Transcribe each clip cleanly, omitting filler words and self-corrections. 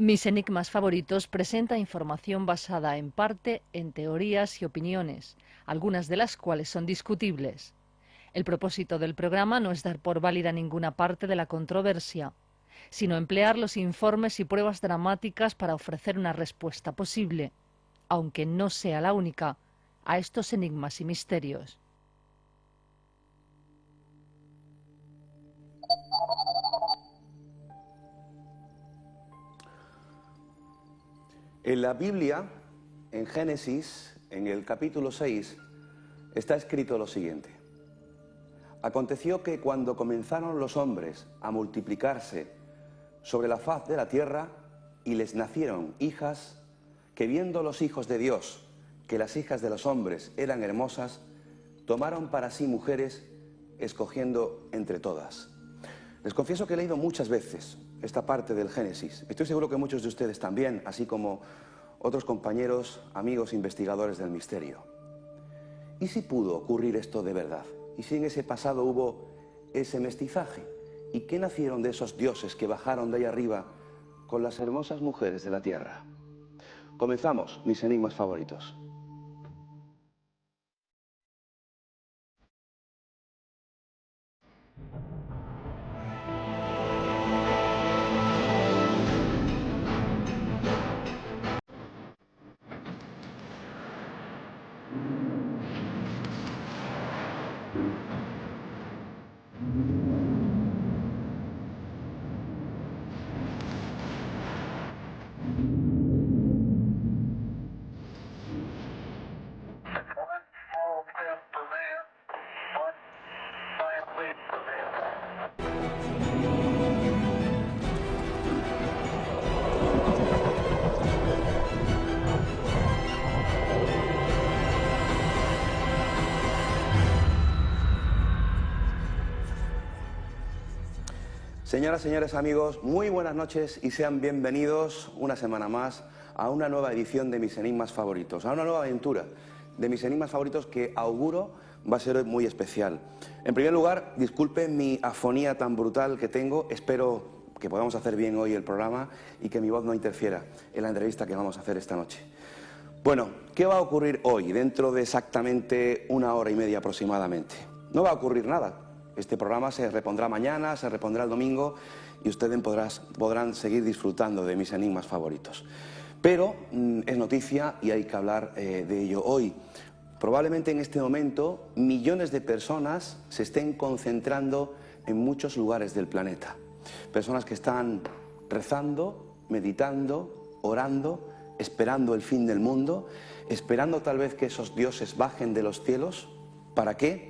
Mis enigmas favoritos presenta información basada en parte en teorías y opiniones, algunas de las cuales son discutibles. El propósito del programa no es dar por válida ninguna parte de la controversia, sino emplear los informes y pruebas dramáticas para ofrecer una respuesta posible, aunque no sea la única, a estos enigmas y misterios. En la Biblia, en Génesis, en el capítulo 6, está escrito lo siguiente. Aconteció que cuando comenzaron los hombres a multiplicarse sobre la faz de la tierra y les nacieron hijas, que viendo los hijos de Dios que las hijas de los hombres eran hermosas, tomaron para sí mujeres, escogiendo entre todas. Les confieso que he leído muchas veces esta parte del Génesis. Estoy seguro que muchos de ustedes también, así como otros compañeros, amigos, investigadores del misterio. ¿Y si pudo ocurrir esto de verdad? ¿Y si en ese pasado hubo ese mestizaje? ¿Y qué nacieron de esos dioses que bajaron de ahí arriba con las hermosas mujeres de la tierra? Comenzamos mis enigmas favoritos. Señoras, señores, amigos, muy buenas noches y sean bienvenidos una semana más a una nueva edición de Mis Enigmas Favoritos, a una nueva aventura de Mis Enigmas Favoritos que auguro va a ser hoy muy especial. En primer lugar, disculpen mi afonía tan brutal que tengo, espero que podamos hacer bien hoy el programa y que mi voz no interfiera en la entrevista que vamos a hacer esta noche. Bueno, ¿qué va a ocurrir hoy, dentro de exactamente una hora y media aproximadamente? No va a ocurrir nada. Este programa se repondrá mañana, se repondrá el domingo y ustedes podrán seguir disfrutando de mis enigmas favoritos. Pero es noticia y hay que hablar de ello hoy. Probablemente en este momento millones de personas se estén concentrando en muchos lugares del planeta. Personas que están rezando, meditando, orando, esperando el fin del mundo, esperando tal vez que esos dioses bajen de los cielos. ¿Para qué?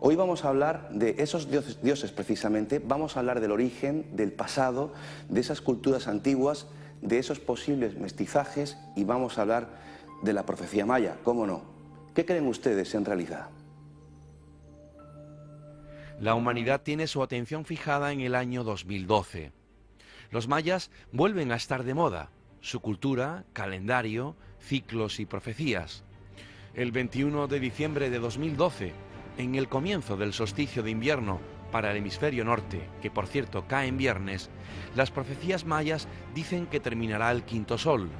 Hoy vamos a hablar de esos dioses precisamente, vamos a hablar del origen, del pasado, de esas culturas antiguas, de esos posibles mestizajes y vamos a hablar de la profecía maya, ¿cómo no? ¿Qué creen ustedes en realidad? La humanidad tiene su atención fijada en el año 2012. Los mayas vuelven a estar de moda, su cultura, calendario, ciclos y profecías. El 21 de diciembre de 2012, en el comienzo del solsticio de invierno para el hemisferio norte, que por cierto cae en viernes, las profecías mayas dicen que terminará el quinto sol,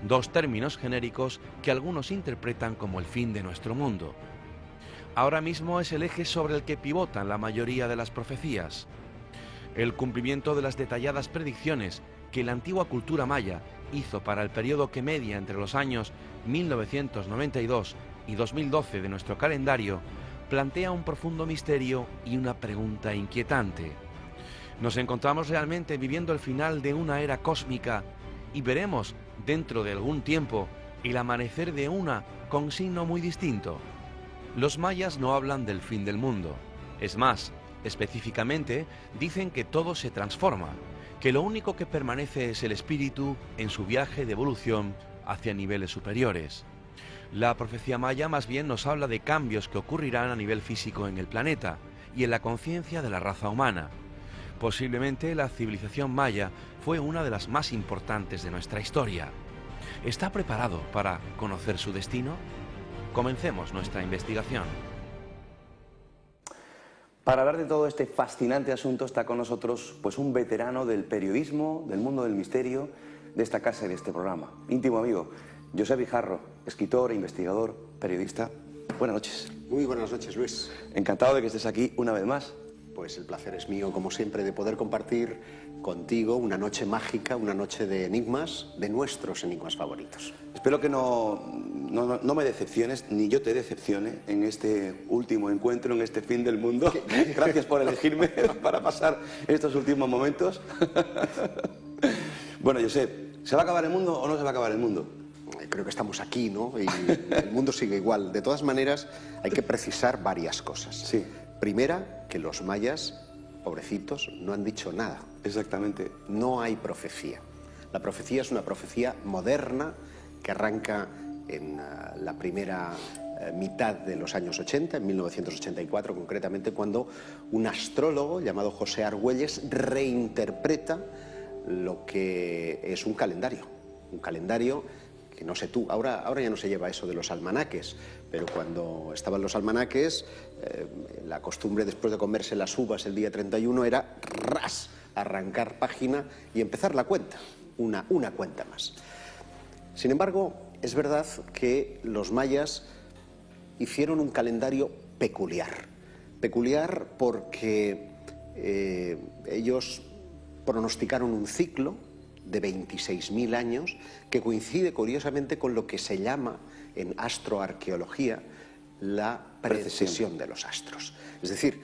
dos términos genéricos que algunos interpretan como el fin de nuestro mundo. Ahora mismo es el eje sobre el que pivotan la mayoría de las profecías. El cumplimiento de las detalladas predicciones que la antigua cultura maya hizo para el periodo que media entre los años 1992 y 2012 de nuestro calendario plantea un profundo misterio y una pregunta inquietante. ¿Nos encontramos realmente viviendo el final de una era cósmica y veremos, dentro de algún tiempo, el amanecer de una con signo muy distinto? Los mayas no hablan del fin del mundo. Es más, específicamente, dicen que todo se transforma, que lo único que permanece es el espíritu en su viaje de evolución hacia niveles superiores. La profecía maya más bien nos habla de cambios que ocurrirán a nivel físico en el planeta y en la conciencia de la raza humana. Posiblemente la civilización maya fue una de las más importantes de nuestra historia. ¿Está preparado para conocer su destino? Comencemos nuestra investigación. Para hablar de todo este fascinante asunto está con nosotros pues un veterano del periodismo, del mundo del misterio, de esta casa y de este programa. Íntimo amigo, Josep Guijarro, escritor, investigador, periodista. Buenas noches. Muy buenas noches, Luis. Encantado de que estés aquí una vez más. Pues el placer es mío, como siempre, de poder compartir contigo una noche mágica, una noche de enigmas, de nuestros enigmas favoritos. Espero que no me decepciones, ni yo te decepcione en este último encuentro, en este fin del mundo. Gracias por elegirme para pasar estos últimos momentos. Bueno, Josep, ¿se va a acabar el mundo o no se va a acabar el mundo? Creo que estamos aquí, ¿no? Y el mundo sigue igual. De todas maneras, hay que precisar varias cosas. Sí. Primera, que los mayas, pobrecitos, no han dicho nada. Exactamente. No hay profecía. La profecía es una profecía moderna que arranca en la primera mitad de los años 80, en 1984 concretamente, cuando un astrólogo llamado José Argüelles reinterpreta lo que es un calendario que no sé tú, ahora ya no se lleva eso de los almanaques, pero cuando estaban los almanaques, la costumbre después de comerse las uvas el día 31 era arrancar página y empezar la cuenta, una cuenta más. Sin embargo, es verdad que los mayas hicieron un calendario peculiar porque ellos pronosticaron un ciclo de 26.000 años que coincide curiosamente con lo que se llama en astroarqueología la precesión de los astros. Es decir,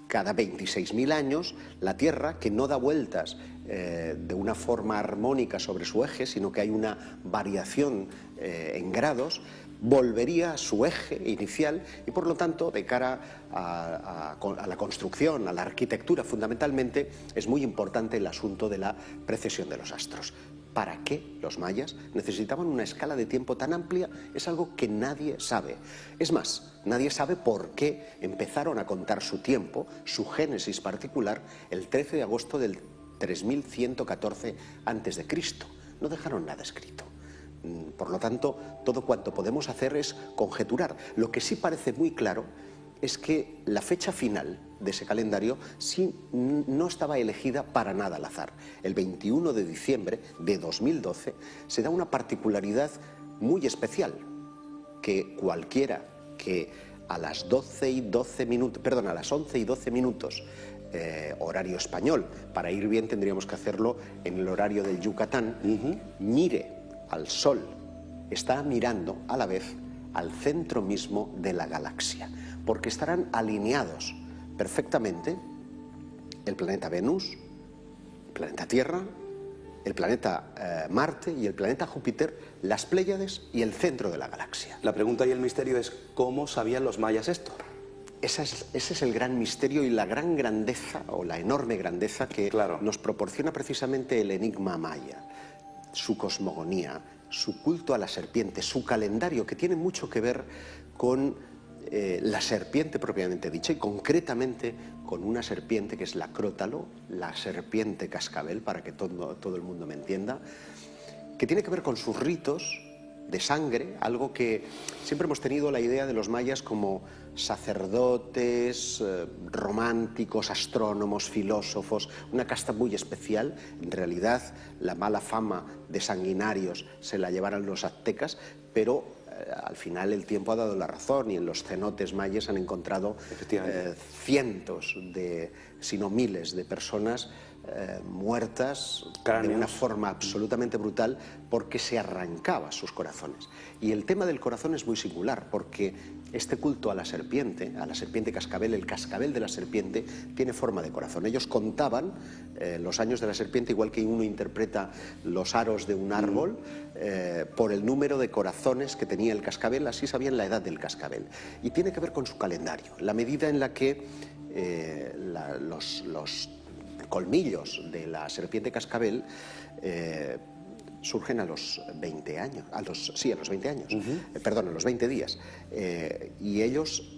cada 26.000 años la Tierra, que no da vueltas de una forma armónica sobre su eje, sino que hay una variación en grados, volvería a su eje inicial y por lo tanto de cara a la construcción, a la arquitectura fundamentalmente, es muy importante el asunto de la precesión de los astros. ¿Para qué los mayas necesitaban una escala de tiempo tan amplia? Es algo que nadie sabe. Es más, nadie sabe por qué empezaron a contar su tiempo, su génesis particular, el 13 de agosto del 3114 a.C. No dejaron nada escrito. Por lo tanto, todo cuanto podemos hacer es conjeturar. Lo que sí parece muy claro es que la fecha final de ese calendario sí no estaba elegida para nada al azar. El 21 de diciembre de 2012 se da una particularidad muy especial, que cualquiera que a las 11 y 12 minutos, horario español, para ir bien tendríamos que hacerlo en el horario del Yucatán, mire al Sol, está mirando a la vez al centro mismo de la galaxia, porque estarán alineados perfectamente el planeta Venus, el planeta Tierra, el planeta Marte y el planeta Júpiter, las Pléyades y el centro de la galaxia. La pregunta y el misterio es ¿cómo sabían los mayas esto? Ese es el gran misterio y la gran grandeza, o la enorme grandeza que nos proporciona precisamente el enigma maya. Su cosmogonía, su culto a la serpiente, su calendario, que tiene mucho que ver con la serpiente propiamente dicha y concretamente con una serpiente que es la crótalo, la serpiente cascabel, para que todo el mundo me entienda, que tiene que ver con sus ritos de sangre, algo que siempre hemos tenido la idea de los mayas como sacerdotes, románticos, astrónomos, filósofos, una casta muy especial. En realidad la mala fama de sanguinarios se la llevaron los aztecas, pero al final el tiempo ha dado la razón y en los cenotes mayas han encontrado cientos si no miles de personas muertas de una forma absolutamente brutal porque se arrancaba sus corazones. Y el tema del corazón es muy singular porque este culto a la serpiente cascabel, el cascabel de la serpiente tiene forma de corazón. Ellos contaban los años de la serpiente igual que uno interpreta los aros de un árbol por el número de corazones que tenía el cascabel, así sabían la edad del cascabel. Y tiene que ver con su calendario, la medida en la que los colmillos de la serpiente cascabel surgen a los 20 años, a los 20 años, perdón, a los 20 días. Y ellos,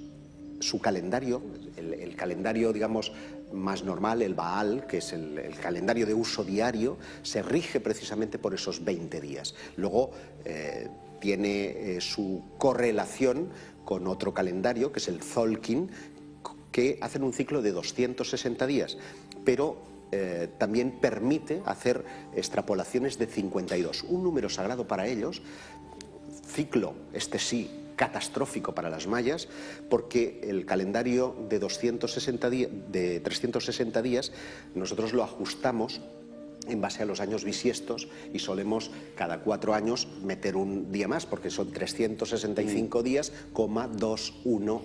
su calendario, el calendario, digamos, más normal, el Baal, que es el calendario de uso diario, se rige precisamente por esos 20 días. Luego tiene su correlación con otro calendario, que es el Tzolkin, que hacen un ciclo de 260 días. Pero también permite hacer extrapolaciones de 52, un número sagrado para ellos, ciclo, este sí, catastrófico para las mayas, porque el calendario de 360 días nosotros lo ajustamos en base a los años bisiestos y solemos cada 4 años meter un día más, porque son 365 días, 21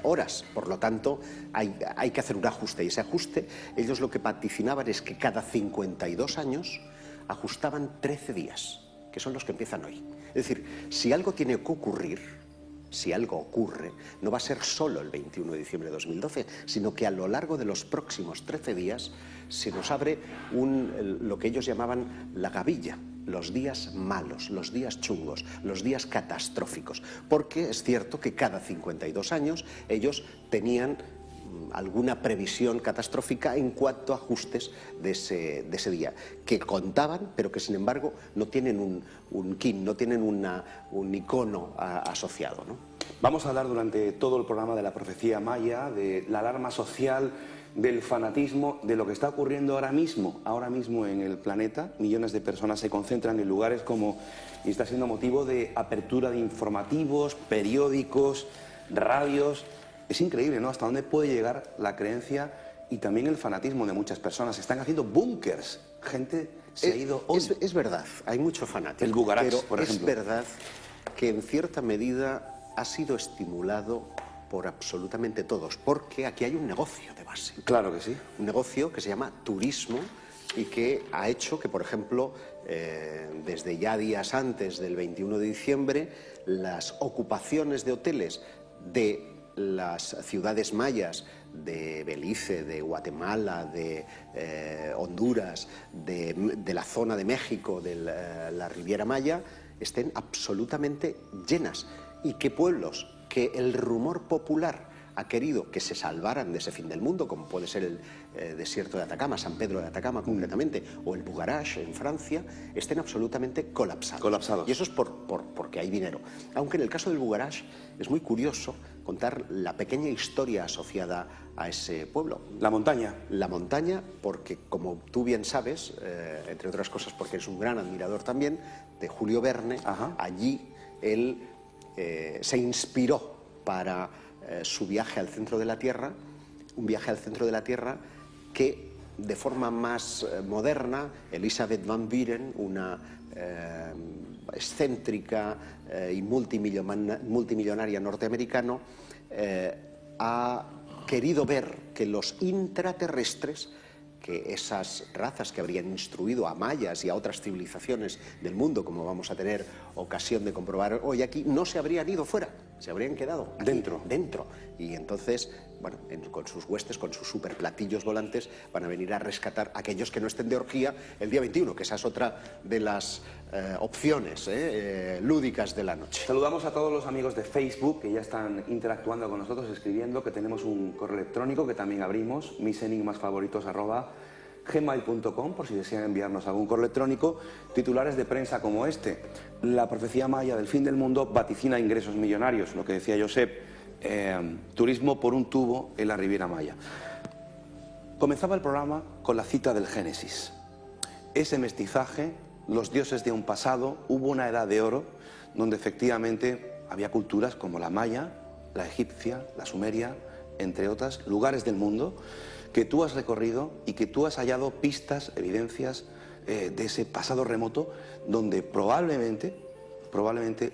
horas. Por lo tanto, hay que hacer un ajuste. Y ese ajuste, ellos lo que vaticinaban es que cada 52 años ajustaban 13 días, que son los que empiezan hoy. Es decir, si algo tiene que ocurrir, si algo ocurre, no va a ser solo el 21 de diciembre de 2012, sino que a lo largo de los próximos 13 días se nos abre lo que ellos llamaban la gavilla, los días malos, los días chungos, los días catastróficos, porque es cierto que cada 52 años ellos tenían alguna previsión catastrófica en cuanto a ajustes de ese día, que contaban, pero que sin embargo no tienen un kin, no tienen un icono asociado, ¿no? Vamos a hablar durante todo el programa de la profecía maya, de la alarma social, del fanatismo, de lo que está ocurriendo ahora mismo en el planeta. Millones de personas se concentran en lugares como, y está siendo motivo de apertura de informativos, periódicos, radios. Es increíble, ¿no?, hasta dónde puede llegar la creencia y también el fanatismo de muchas personas. Se están haciendo búnkers. Gente se ha ido hoy. Es verdad, hay mucho fanático. El Bugarax, pero por ejemplo. Es verdad que en cierta medida ha sido estimulado por absolutamente todos, porque aquí hay un negocio de base. Claro que sí. Un negocio que se llama turismo y que ha hecho que, por ejemplo, desde ya días antes del 21 de diciembre, las ocupaciones de hoteles de las ciudades mayas de Belice, de Guatemala, de Honduras, de la zona de México, de la Riviera Maya, estén absolutamente llenas, y que pueblos que el rumor popular ha querido que se salvaran de ese fin del mundo, como puede ser el desierto de Atacama, San Pedro de Atacama concretamente, o el Bugarash en Francia, estén absolutamente colapsados. Y eso es porque hay dinero. Aunque en el caso del Bugarash es muy curioso contar la pequeña historia asociada a ese pueblo. La montaña. La montaña, porque como tú bien sabes, entre otras cosas porque eres un gran admirador también de Julio Verne, allí él se inspiró para su viaje al centro de la Tierra, un viaje al centro de la Tierra que de forma más moderna, Elizabeth Van Buren, una excéntrica y multimillonaria norteamericana, ha querido ver que los intraterrestres, que esas razas que habrían instruido a mayas y a otras civilizaciones del mundo, como vamos a tener ocasión de comprobar hoy aquí, no se habrían ido fuera, se habrían quedado aquí, dentro. Y entonces, bueno, con sus huestes, con sus superplatillos volantes, van a venir a rescatar a aquellos que no estén de orgía el día 21, que esa es otra de las opciones lúdicas de la noche. Saludamos a todos los amigos de Facebook que ya están interactuando con nosotros, escribiendo, que tenemos un correo electrónico que también abrimos, misenigmasfavoritos@gmail.com, por si desean enviarnos algún correo electrónico. Titulares de prensa como este: la profecía maya del fin del mundo vaticina ingresos millonarios, lo que decía Josep, turismo por un tubo en la Riviera Maya. Comenzaba el programa con la cita del Génesis. Ese mestizaje, los dioses de un pasado, hubo una edad de oro donde efectivamente había culturas como la maya, la egipcia, la sumeria, entre otras, lugares del mundo que tú has recorrido y que tú has hallado pistas, evidencias de ese pasado remoto donde probablemente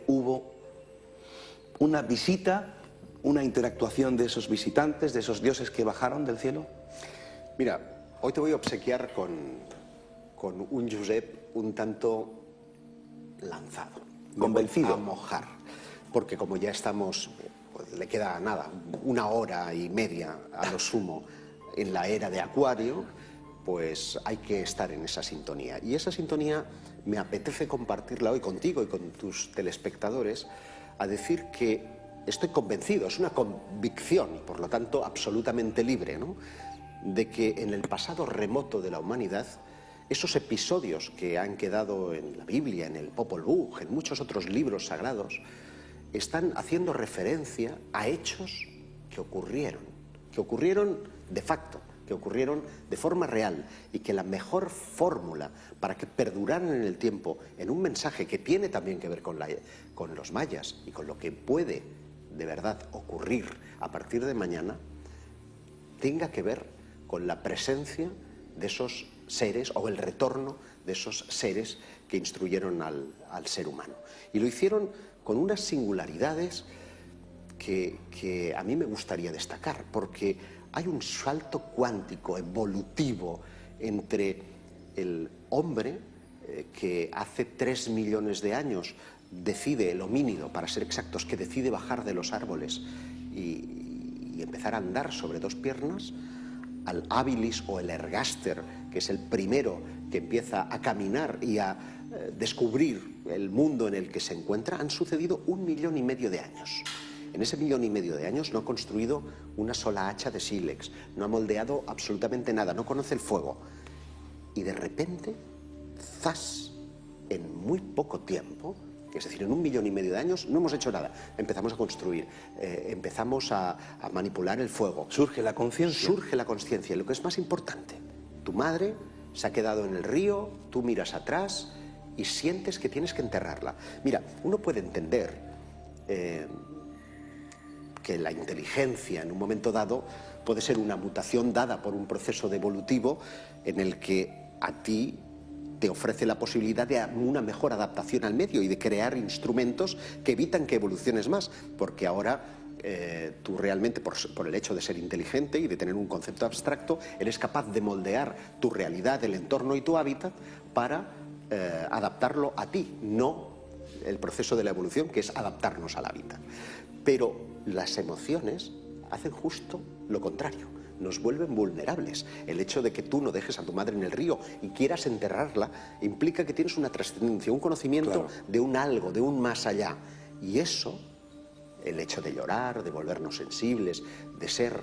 hubo una visita, una interactuación de esos visitantes, de esos dioses que bajaron del cielo. Mira, hoy te voy a obsequiar con un Josep un tanto lanzado, convencido, a mojar, porque como ya estamos, pues, le queda nada, 1 hora y media a lo sumo en la era de Acuario, pues hay que estar en esa sintonía. Y esa sintonía me apetece compartirla hoy contigo y con tus telespectadores, a decir que estoy convencido, es una convicción y por lo tanto absolutamente libre, ¿no?, de que en el pasado remoto de la humanidad, esos episodios que han quedado en la Biblia, en el Popol Vuh, en muchos otros libros sagrados, están haciendo referencia a hechos que ocurrieron de facto, que ocurrieron de forma real y que la mejor fórmula para que perduraran en el tiempo en un mensaje que tiene también que ver con los mayas y con lo que puede de verdad ocurrir a partir de mañana, tenga que ver con la presencia de esos seres o el retorno de esos seres que instruyeron al ser humano. Y lo hicieron con unas singularidades que a mí me gustaría destacar, porque hay un salto cuántico, evolutivo, entre el hombre que hace 3 millones de años decide, el homínido, para ser exactos, que decide bajar de los árboles y empezar a andar sobre 2 piernas, al habilis o el ergaster, que es el primero que empieza a caminar y a descubrir el mundo en el que se encuentra, han sucedido 1,5 millones de años. En ese 1,5 millones de años no ha construido una sola hacha de sílex, no ha moldeado absolutamente nada, no conoce el fuego. Y de repente, ¡zas!, en muy poco tiempo, es decir, en 1,5 millones de años no hemos hecho nada. Empezamos a construir, empezamos a manipular el fuego. Surge la conciencia. Surge la conciencia. Lo que es más importante, tu madre se ha quedado en el río, tú miras atrás y sientes que tienes que enterrarla. Mira, uno puede entender que la inteligencia en un momento dado puede ser una mutación dada por un proceso evolutivo en el que a ti te ofrece la posibilidad de una mejor adaptación al medio y de crear instrumentos que evitan que evoluciones más, porque ahora tú realmente, por el hecho de ser inteligente y de tener un concepto abstracto, eres capaz de moldear tu realidad, el entorno y tu hábitat para adaptarlo a ti, no el proceso de la evolución, que es adaptarnos al hábitat. Pero las emociones hacen justo lo contrario, nos vuelven vulnerables. El hecho de que tú no dejes a tu madre en el río y quieras enterrarla implica que tienes una trascendencia, un conocimiento de un algo, de un más allá. Y eso, el hecho de llorar, de volvernos sensibles, de ser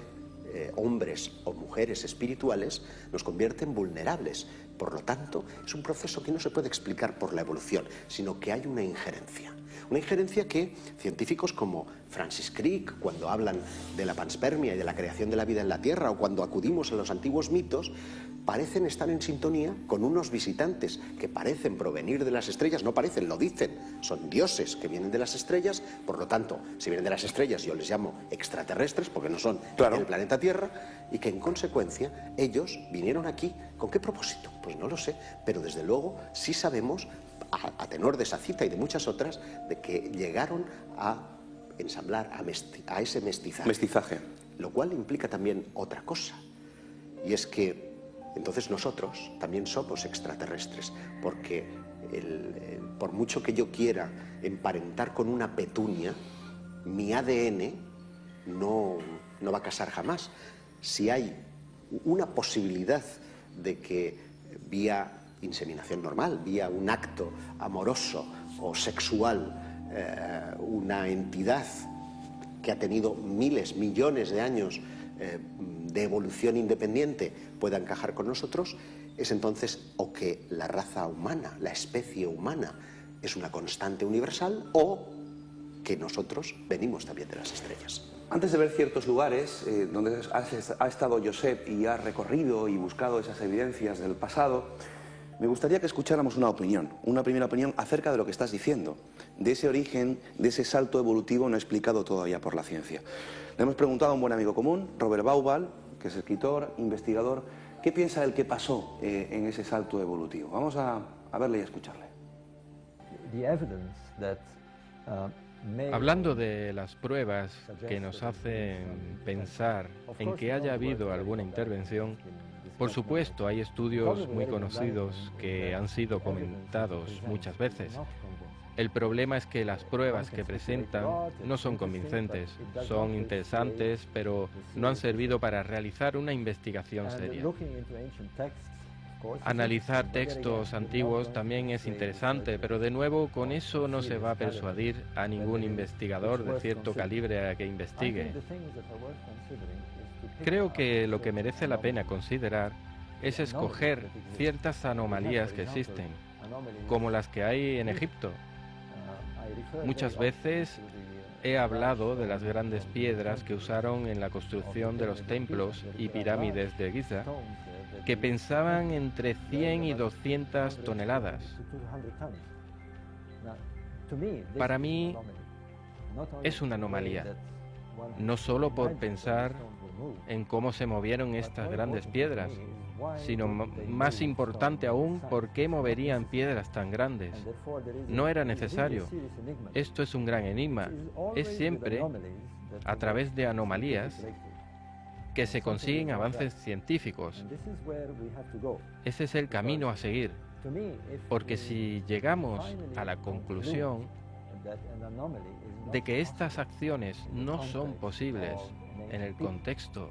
hombres o mujeres espirituales, nos convierte en vulnerables. Por lo tanto, es un proceso que no se puede explicar por la evolución, sino que hay una injerencia. Una injerencia que científicos como Francis Crick, cuando hablan de la panspermia y de la creación de la vida en la Tierra, o cuando acudimos a los antiguos mitos, parecen estar en sintonía con unos visitantes que parecen provenir de las estrellas, no parecen, lo dicen, son dioses que vienen de las estrellas, por lo tanto, si vienen de las estrellas yo les llamo extraterrestres, porque no son del planeta Tierra, y que en consecuencia ellos vinieron aquí, ¿con qué propósito? Pues no lo sé, pero desde luego sí sabemos, a tenor de esa cita y de muchas otras, de que llegaron a ensamblar, a ese mestizaje. Lo cual implica también otra cosa, y es que entonces nosotros también somos extraterrestres, porque por mucho que yo quiera emparentar con una petunia, mi ADN no va a casar jamás. Si hay una posibilidad de que vía inseminación normal, vía un acto amoroso o sexual, una entidad que ha tenido miles, millones de años de evolución independiente pueda encajar con nosotros, es entonces o que la raza humana, la especie humana, es una constante universal, o que nosotros venimos también de las estrellas. Antes de ver ciertos lugares donde ha estado Josep y ha recorrido y buscado esas evidencias del pasado, me gustaría que escucháramos una opinión, una primera opinión acerca de lo que estás diciendo, de ese origen, de ese salto evolutivo no explicado todavía por la ciencia. Le hemos preguntado a un buen amigo común, Robert Bauval, que es escritor, investigador, ¿qué piensa él que pasó en ese salto evolutivo? Vamos a verle y a escucharle. Hablando de las pruebas que nos hacen pensar en que haya habido alguna intervención, por supuesto hay estudios muy conocidos que han sido comentados muchas veces. El problema es que las pruebas que presentan no son convincentes, son interesantes, pero no han servido para realizar una investigación seria. Analizar textos antiguos también es interesante, pero de nuevo con eso no se va a persuadir a ningún investigador de cierto calibre a que investigue. Creo que lo que merece la pena considerar es escoger ciertas anomalías que existen, como las que hay en Egipto. Muchas veces he hablado de las grandes piedras que usaron en la construcción de los templos y pirámides de Giza, que pensaban entre 100 y 200 toneladas. Para mí es una anomalía, no solo por pensar en cómo se movieron estas grandes piedras, sino más importante aún, ¿por qué moverían piedras tan grandes? No era necesario. Esto es un gran enigma. Es siempre a través de anomalías que se consiguen avances científicos. Ese es el camino a seguir, porque si llegamos a la conclusión de que estas acciones no son posibles en el contexto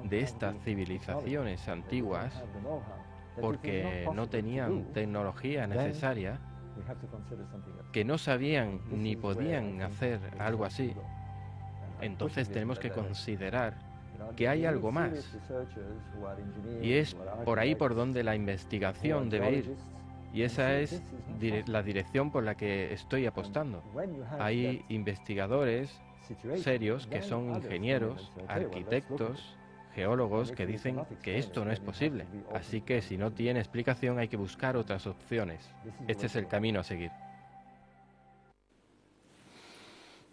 de estas civilizaciones antiguas, porque no tenían tecnología necesaria, que no sabían ni podían hacer algo así, entonces tenemos que considerar que hay algo más. Y es por ahí por donde la investigación debe ir. Y esa es la dirección por la que estoy apostando. Hay investigadores serios que son ingenieros, arquitectos, geólogos que dicen que esto no es posible. Así que si no tiene explicación hay que buscar otras opciones. Este es el camino a seguir.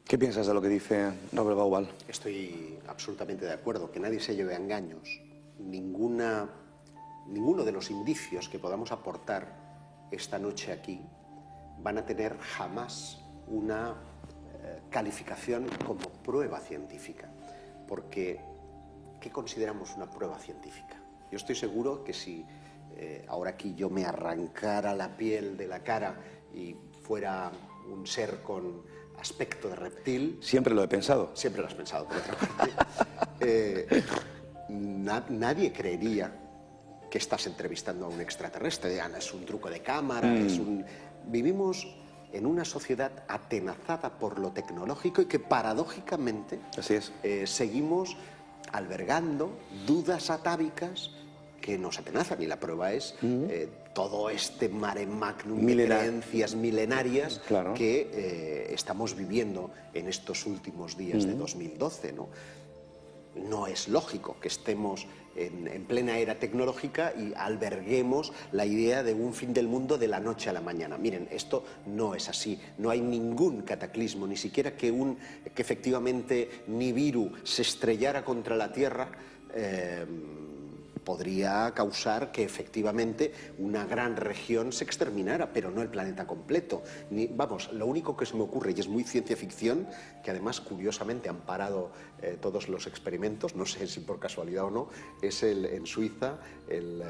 ¿Qué piensas de lo que dice Robert Bauval? Estoy absolutamente de acuerdo, que nadie se lleve a engaños. Ninguno de los indicios que podamos aportar esta noche aquí van a tener jamás una calificación como prueba científica. Porque, ¿qué consideramos una prueba científica? Yo estoy seguro que si ahora aquí yo me arrancara la piel de la cara y fuera un ser con aspecto de reptil... Siempre lo he pensado. Siempre lo has pensado, por otra parte. Nadie creería que estás entrevistando a un extraterrestre. Es un truco de cámara, Vivimos en una sociedad atenazada por lo tecnológico y que paradójicamente Así es. Seguimos albergando dudas atávicas que nos atenazan, y la prueba es todo este mare magnum de creencias milenarias que estamos viviendo en estos últimos días de 2012, ¿no? No es lógico que estemos en plena era tecnológica y alberguemos la idea de un fin del mundo de la noche a la mañana. Miren, esto no es así. No hay ningún cataclismo, ni siquiera que efectivamente Nibiru se estrellara contra la Tierra podría causar que efectivamente una gran región se exterminara, pero no el planeta completo. Vamos, lo único que se me ocurre, y es muy ciencia ficción, que además curiosamente han parado todos los experimentos, no sé si por casualidad o no, es en Suiza el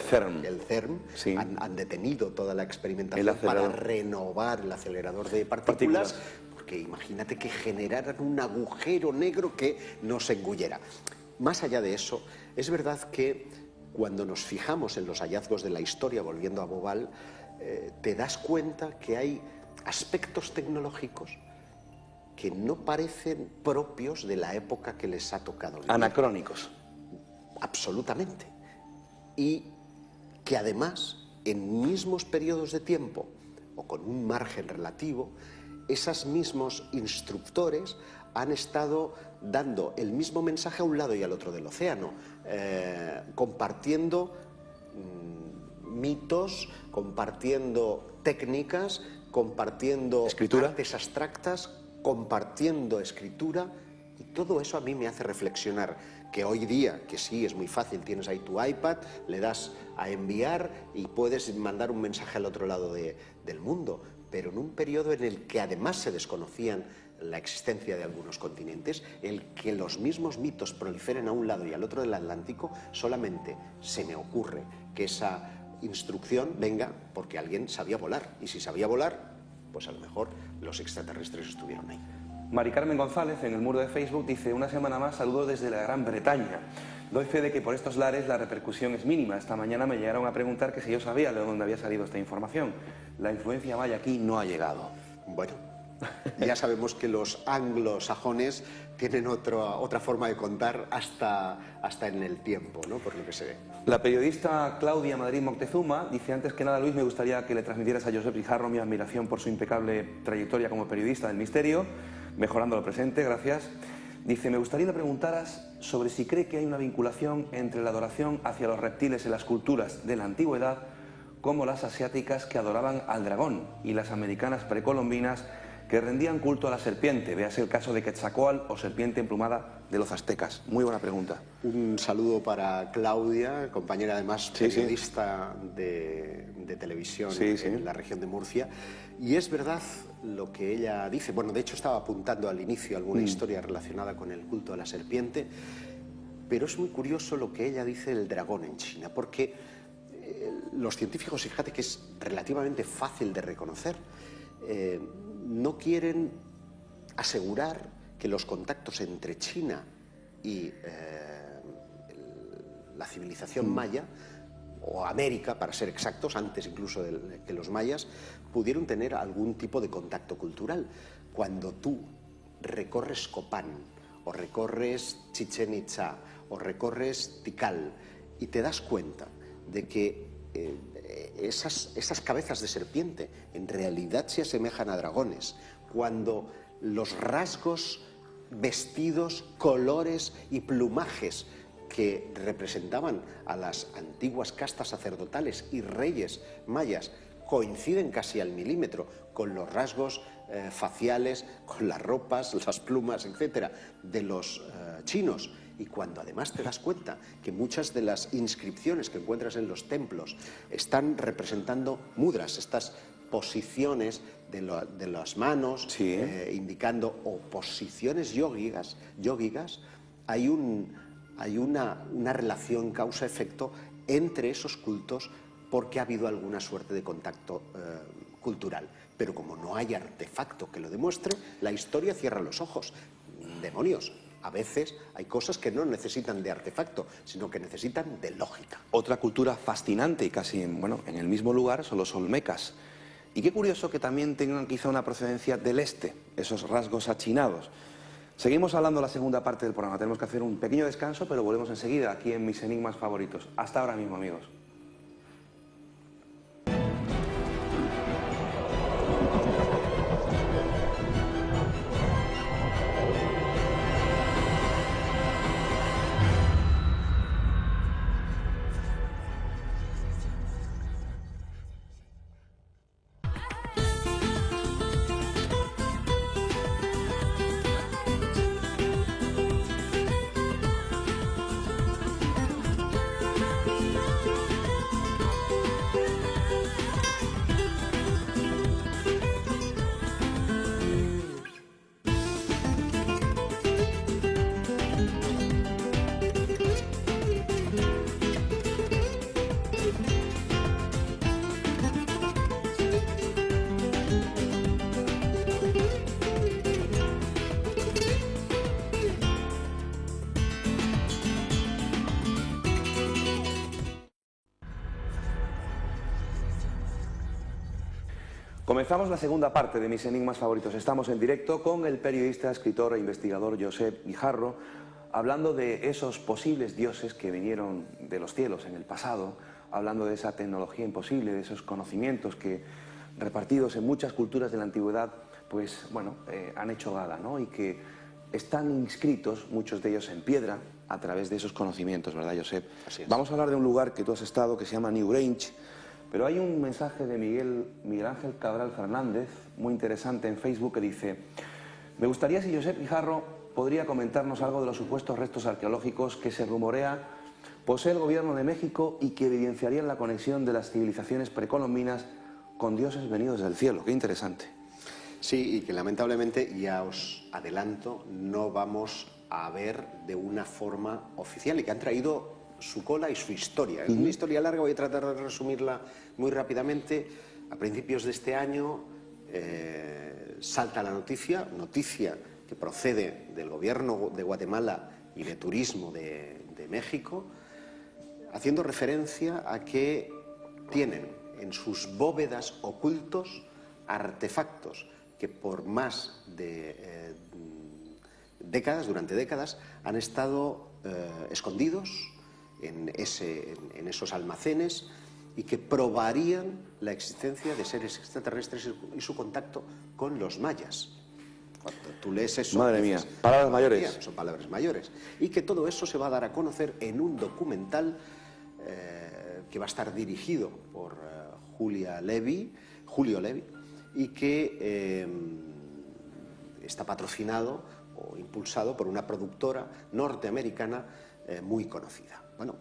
CERN. Sí. Han detenido toda la experimentación para renovar el acelerador de partículas, porque imagínate que generaran un agujero negro que nos engullera. Más allá de eso, es verdad que cuando nos fijamos en los hallazgos de la historia, volviendo a Bauval, te das cuenta que hay aspectos tecnológicos que no parecen propios de la época que les ha tocado vivir. Anacrónicos. Absolutamente. Y que además, en mismos periodos de tiempo, o con un margen relativo, esos mismos instructores han estado dando el mismo mensaje a un lado y al otro del océano, compartiendo mitos, compartiendo técnicas, compartiendo artes abstractas, compartiendo escritura, y todo eso a mí me hace reflexionar que hoy día, que sí, es muy fácil, tienes ahí tu iPad, le das a enviar y puedes mandar un mensaje al otro lado del mundo, pero en un periodo en el que además se desconocían la existencia de algunos continentes, el que los mismos mitos proliferen a un lado y al otro del Atlántico, solamente se me ocurre que esa instrucción venga porque alguien sabía volar, y si sabía volar, pues a lo mejor los extraterrestres estuvieron ahí. Mari Carmen González en el muro de Facebook dice: una semana más, saludos desde la Gran Bretaña. Doy fe de que por estos lares la repercusión es mínima. Esta mañana me llegaron a preguntar que si yo sabía de dónde había salido esta información. La influencia maya aquí no ha llegado. Bueno, ya sabemos que los anglosajones tienen otra forma de contar hasta en el tiempo, ¿no? Por lo que se ve. La periodista Claudia Madrid Moctezuma dice: antes que nada, Luis, me gustaría que le transmitieras a Josep Guijarro mi admiración por su impecable trayectoria como periodista del misterio. Mejorando lo presente, gracias. Dice, me gustaría que preguntaras sobre si cree que hay una vinculación entre la adoración hacia los reptiles en las culturas de la antigüedad, como las asiáticas que adoraban al dragón y las americanas precolombinas que rendían culto a la serpiente. Véase el caso de Quetzalcóatl o serpiente emplumada de los aztecas. Muy buena pregunta. Un saludo para Claudia, compañera además periodista de televisión en la región de Murcia. Y es verdad lo que ella dice. Bueno, de hecho estaba apuntando al inicio alguna historia relacionada con el culto a la serpiente, pero es muy curioso lo que ella dice del dragón en China, porque los científicos, fíjate que es relativamente fácil de reconocer, no quieren asegurar que los contactos entre China y la civilización maya, o América, para ser exactos, antes incluso que los mayas, pudieron tener algún tipo de contacto cultural. Cuando tú recorres Copán, o recorres Chichén Itzá, o recorres Tikal, y te das cuenta de que esas cabezas de serpiente en realidad se asemejan a dragones, cuando los rasgos, vestidos, colores y plumajes que representaban a las antiguas castas sacerdotales y reyes mayas coinciden casi al milímetro con los rasgos faciales, con las ropas, las plumas, etcétera, de los chinos. Y cuando además te das cuenta que muchas de las inscripciones que encuentras en los templos están representando mudras, estas posiciones de las manos, indicando, o posiciones yógicas, hay una relación causa-efecto entre esos cultos, porque ha habido alguna suerte de contacto cultural. Pero como no hay artefacto que lo demuestre, la historia cierra los ojos. Demonios. A veces hay cosas que no necesitan de artefacto, sino que necesitan de lógica. Otra cultura fascinante y casi en el mismo lugar son los olmecas. Y qué curioso que también tengan quizá una procedencia del este, esos rasgos achinados. Seguimos hablando de la segunda parte del programa. Tenemos que hacer un pequeño descanso, pero volvemos enseguida aquí en Mis Enigmas Favoritos. Hasta ahora mismo, amigos. Comenzamos la segunda parte de Mis Enigmas Favoritos. Estamos en directo con el periodista, escritor e investigador Josep Guijarro, hablando de esos posibles dioses que vinieron de los cielos en el pasado, hablando de esa tecnología imposible, de esos conocimientos que, repartidos en muchas culturas de la antigüedad, pues bueno, han hecho gala, ¿no? Y que están inscritos, muchos de ellos en piedra, a través de esos conocimientos, ¿verdad, Josep? Así es. Vamos a hablar de un lugar que tú has estado, que se llama Newgrange. Pero hay un mensaje de Miguel Ángel Cabral Fernández, muy interesante en Facebook, que dice: me gustaría si Josep Guijarro podría comentarnos algo de los supuestos restos arqueológicos que se rumorea posee el gobierno de México y que evidenciarían la conexión de las civilizaciones precolombinas con dioses venidos del cielo. Qué interesante. Sí, y que lamentablemente, ya os adelanto, no vamos a ver de una forma oficial, y que han traído su cola y su historia. Es una historia larga, voy a tratar de resumirla muy rápidamente. A principios de este año salta la noticia que procede del gobierno de Guatemala y de Turismo de México, haciendo referencia a que tienen en sus bóvedas ocultos artefactos que por más de durante décadas, han estado escondidos en esos almacenes, y que probarían la existencia de seres extraterrestres y su contacto con los mayas. Cuando tú lees eso... Madre mía, dices, palabras mayores. Son palabras mayores. Y que todo eso se va a dar a conocer en un documental que va a estar dirigido por Julio Levy, y que está patrocinado o impulsado por una productora norteamericana muy conocida. Bueno,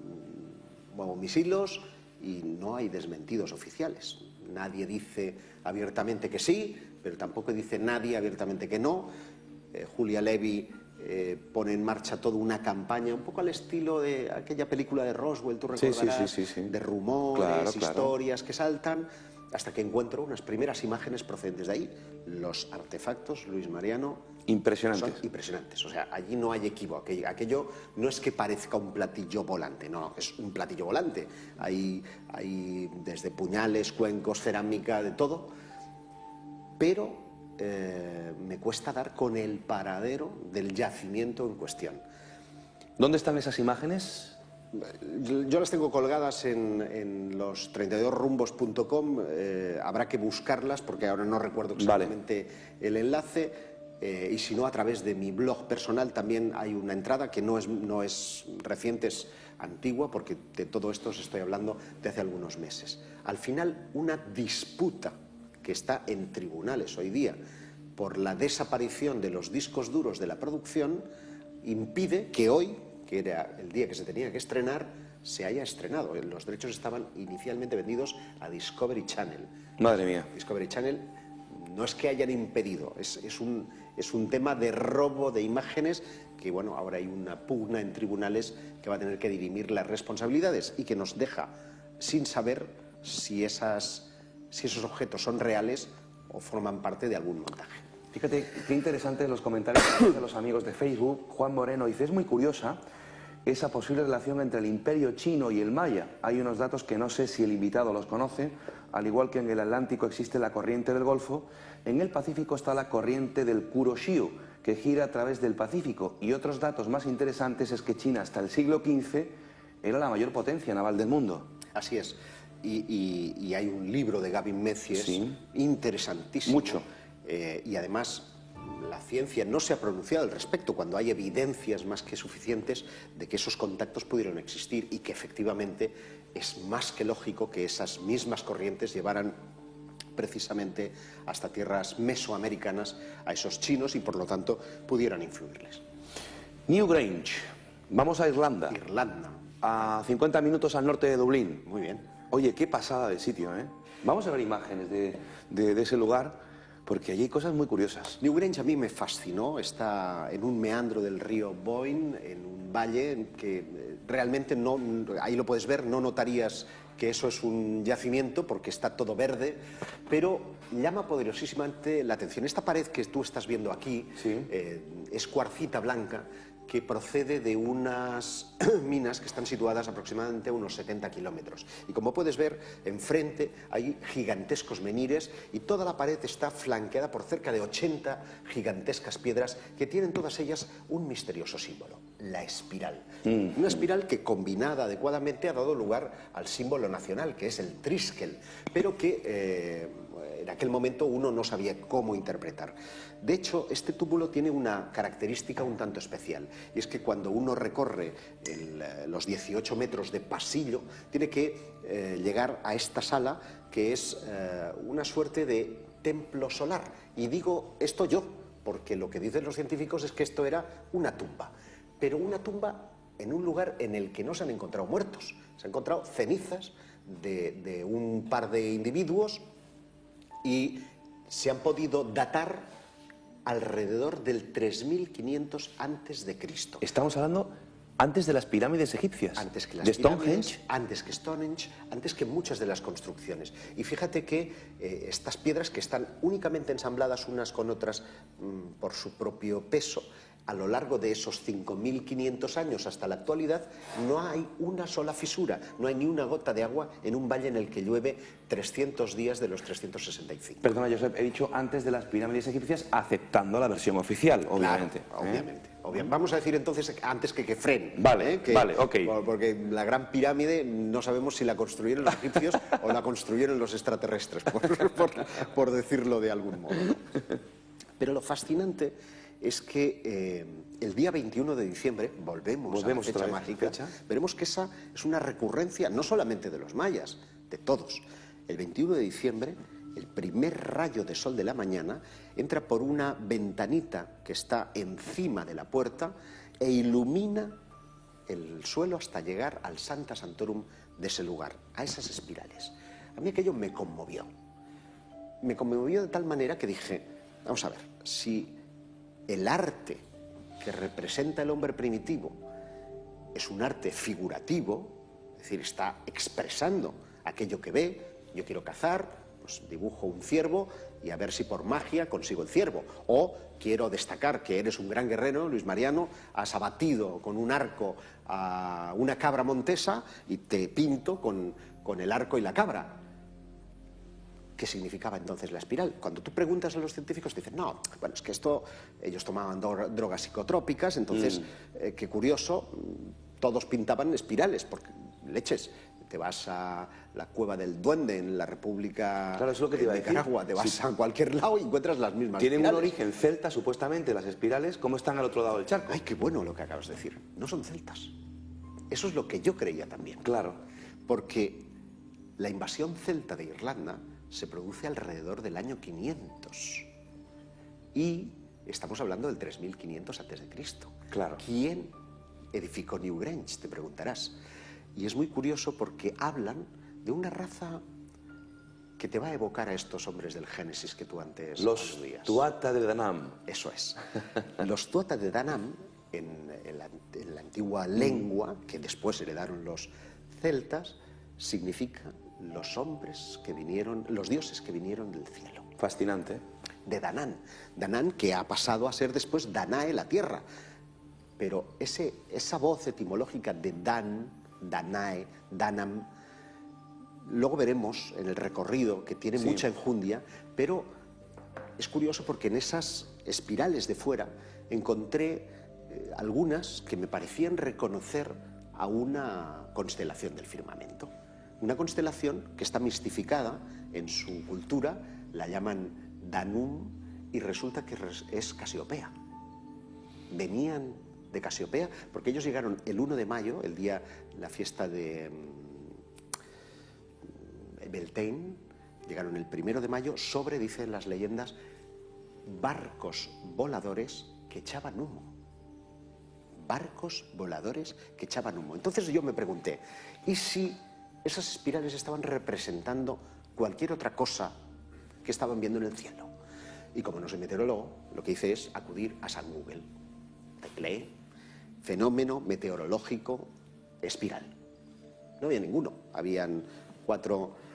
muevo mis hilos y no hay desmentidos oficiales. Nadie dice abiertamente que sí, pero tampoco dice nadie abiertamente que no. Julio Levy pone en marcha toda una campaña, un poco al estilo de aquella película de Roswell, tú recordarás, sí. de rumores, claro. historias que saltan, hasta que encuentro unas primeras imágenes procedentes de ahí. Los artefactos, Luis Mariano, Impresionantes. son impresionantes. O sea, allí no hay equívoco. Aquello no es que parezca un platillo volante, no, es un platillo volante. Hay desde puñales, cuencos, cerámica, de todo. Pero me cuesta dar con el paradero del yacimiento en cuestión. ¿Dónde están esas imágenes? Yo las tengo colgadas en los 32rumbos.com, habrá que buscarlas porque ahora no recuerdo exactamente el enlace, y si no, a través de mi blog personal también hay una entrada que no es reciente, es antigua, porque de todo esto os estoy hablando de hace algunos meses. Al final, una disputa que está en tribunales hoy día por la desaparición de los discos duros de la producción impide que hoy, que era el día que se tenía que estrenar, se haya estrenado. Los derechos estaban inicialmente vendidos a Discovery Channel. Madre mía. Discovery Channel no es que hayan impedido, es un tema de robo de imágenes que, bueno, ahora hay una pugna en tribunales que va a tener que dirimir las responsabilidades y que nos deja sin saber si esos objetos son reales o forman parte de algún montaje. Fíjate qué interesantes los comentarios de los amigos de Facebook. Juan Moreno dice, es muy curiosa esa posible relación entre el imperio chino y el maya. Hay unos datos que no sé si el invitado los conoce. Al igual que en el Atlántico existe la corriente del Golfo, en el Pacífico está la corriente del Kuroshio, que gira a través del Pacífico. Y otros datos más interesantes es que China hasta el siglo XV era la mayor potencia naval del mundo. Así es. Y hay un libro de Gavin Messies, sí, interesantísimo. Mucho. Y además la ciencia no se ha pronunciado al respecto cuando hay evidencias más que suficientes de que esos contactos pudieron existir y que efectivamente es más que lógico que esas mismas corrientes llevaran precisamente hasta tierras mesoamericanas a esos chinos y por lo tanto pudieran influirles. Newgrange, vamos a Irlanda. Irlanda. A 50 minutos al norte de Dublín. Muy bien. Oye, qué pasada de sitio, ¿eh? Vamos a ver imágenes de ese lugar, porque allí hay cosas muy curiosas. Newgrange a mí me fascinó, está en un meandro del río Boyne, en un valle en que realmente no, ahí lo puedes ver, no notarías que eso es un yacimiento porque está todo verde, pero llama poderosísimamente la atención. Esta pared que tú estás viendo aquí, sí, es cuarcita blanca que procede de unas minas que están situadas aproximadamente a unos 70 kilómetros. Y como puedes ver, enfrente hay gigantescos menhires y toda la pared está flanqueada por cerca de 80 gigantescas piedras que tienen todas ellas un misterioso símbolo, la espiral. Una espiral que, combinada adecuadamente, ha dado lugar al símbolo nacional, que es el triskel, pero que en aquel momento uno no sabía cómo interpretar. De hecho, este túmulo tiene una característica un tanto especial, y es que cuando uno recorre los 18 metros de pasillo, tiene que llegar a esta sala, que es una suerte de templo solar. Y digo esto yo, porque lo que dicen los científicos es que esto era una tumba, pero una tumba en un lugar en el que no se han encontrado muertos, se han encontrado cenizas de un par de individuos y se han podido datar alrededor del 3500 antes de Cristo. Estamos hablando antes de las pirámides egipcias. Antes que las de pirámides, Stonehenge. antes que Stonehenge, antes que muchas de las construcciones. Y fíjate que estas piedras, que están únicamente ensambladas unas con otras por su propio peso, a lo largo de esos 5.500 años hasta la actualidad, no hay una sola fisura, no hay ni una gota de agua en un valle en el que llueve 300 días de los 365. Perdona, Josep, he dicho antes de las pirámides egipcias, aceptando la versión oficial, obviamente. Claro, obviamente. Vamos a decir entonces antes que Kefren. Vale, vale, ok. Porque la Gran Pirámide no sabemos si la construyeron los egipcios o la construyeron los extraterrestres, por decirlo de algún modo. Pero lo fascinante es que el día 21 de diciembre, volvemos a la fecha mágica, veremos que esa es una recurrencia no solamente de los mayas, de todos. El 21 de diciembre, el primer rayo de sol de la mañana entra por una ventanita que está encima de la puerta e ilumina el suelo hasta llegar al Sancta Sanctorum de ese lugar, a esas espirales. A mí aquello me conmovió. Me conmovió de tal manera que dije, vamos a ver, si el arte que representa el hombre primitivo es un arte figurativo, es decir, está expresando aquello que ve, yo quiero cazar, pues dibujo un ciervo y a ver si por magia consigo el ciervo. O quiero destacar que eres un gran guerrero, Luis Mariano, has abatido con un arco a una cabra montesa y te pinto con el arco y la cabra. ¿Qué significaba entonces la espiral? Cuando tú preguntas a los científicos te dicen, no, bueno, es que esto, ellos tomaban drogas psicotrópicas, entonces, qué curioso, todos pintaban espirales, porque leches, te vas a la Cueva del Duende en la República de Nicaragua, te vas a cualquier lado y encuentras las mismas Tienen espirales. un origen celta, supuestamente, las espirales. ¿Cómo están al otro lado del charco? Ay, qué bueno lo que acabas de decir. No son celtas. Eso es lo que yo creía también. Claro. Porque la invasión celta de Irlanda se produce alrededor del año 500. Y estamos hablando del 3500 a.C. Claro. ¿Quién edificó Newgrange? Te preguntarás. Y es muy curioso porque hablan de una raza que te va a evocar a estos hombres del Génesis que tú antes los aludías. Tuatha de Danann. Eso es. Los Tuatha de Danann, en la antigua lengua que después heredaron los celtas, significa los hombres que vinieron, los dioses que vinieron del cielo. Fascinante. De Danann. Danann que ha pasado a ser después Danae, la tierra. Pero esa voz etimológica de Dan, Danae, Danam, luego veremos en el recorrido que tiene mucha enjundia, pero es curioso porque en esas espirales de fuera encontré algunas que me parecían reconocer a una constelación del firmamento. Una constelación que está mistificada en su cultura, la llaman Danum y resulta que es Casiopea. Venían de Casiopea porque ellos llegaron el 1 de mayo, el día, la fiesta de Beltane, llegaron el 1 de mayo sobre, dicen las leyendas, barcos voladores que echaban humo. Barcos voladores que echaban humo. Entonces yo me pregunté, ¿y si esas espirales estaban representando cualquier otra cosa que estaban viendo en el cielo? Y como no soy meteorólogo, lo que hice es acudir a San Google. Tecleé fenómeno meteorológico espiral. No había ninguno, habían 4...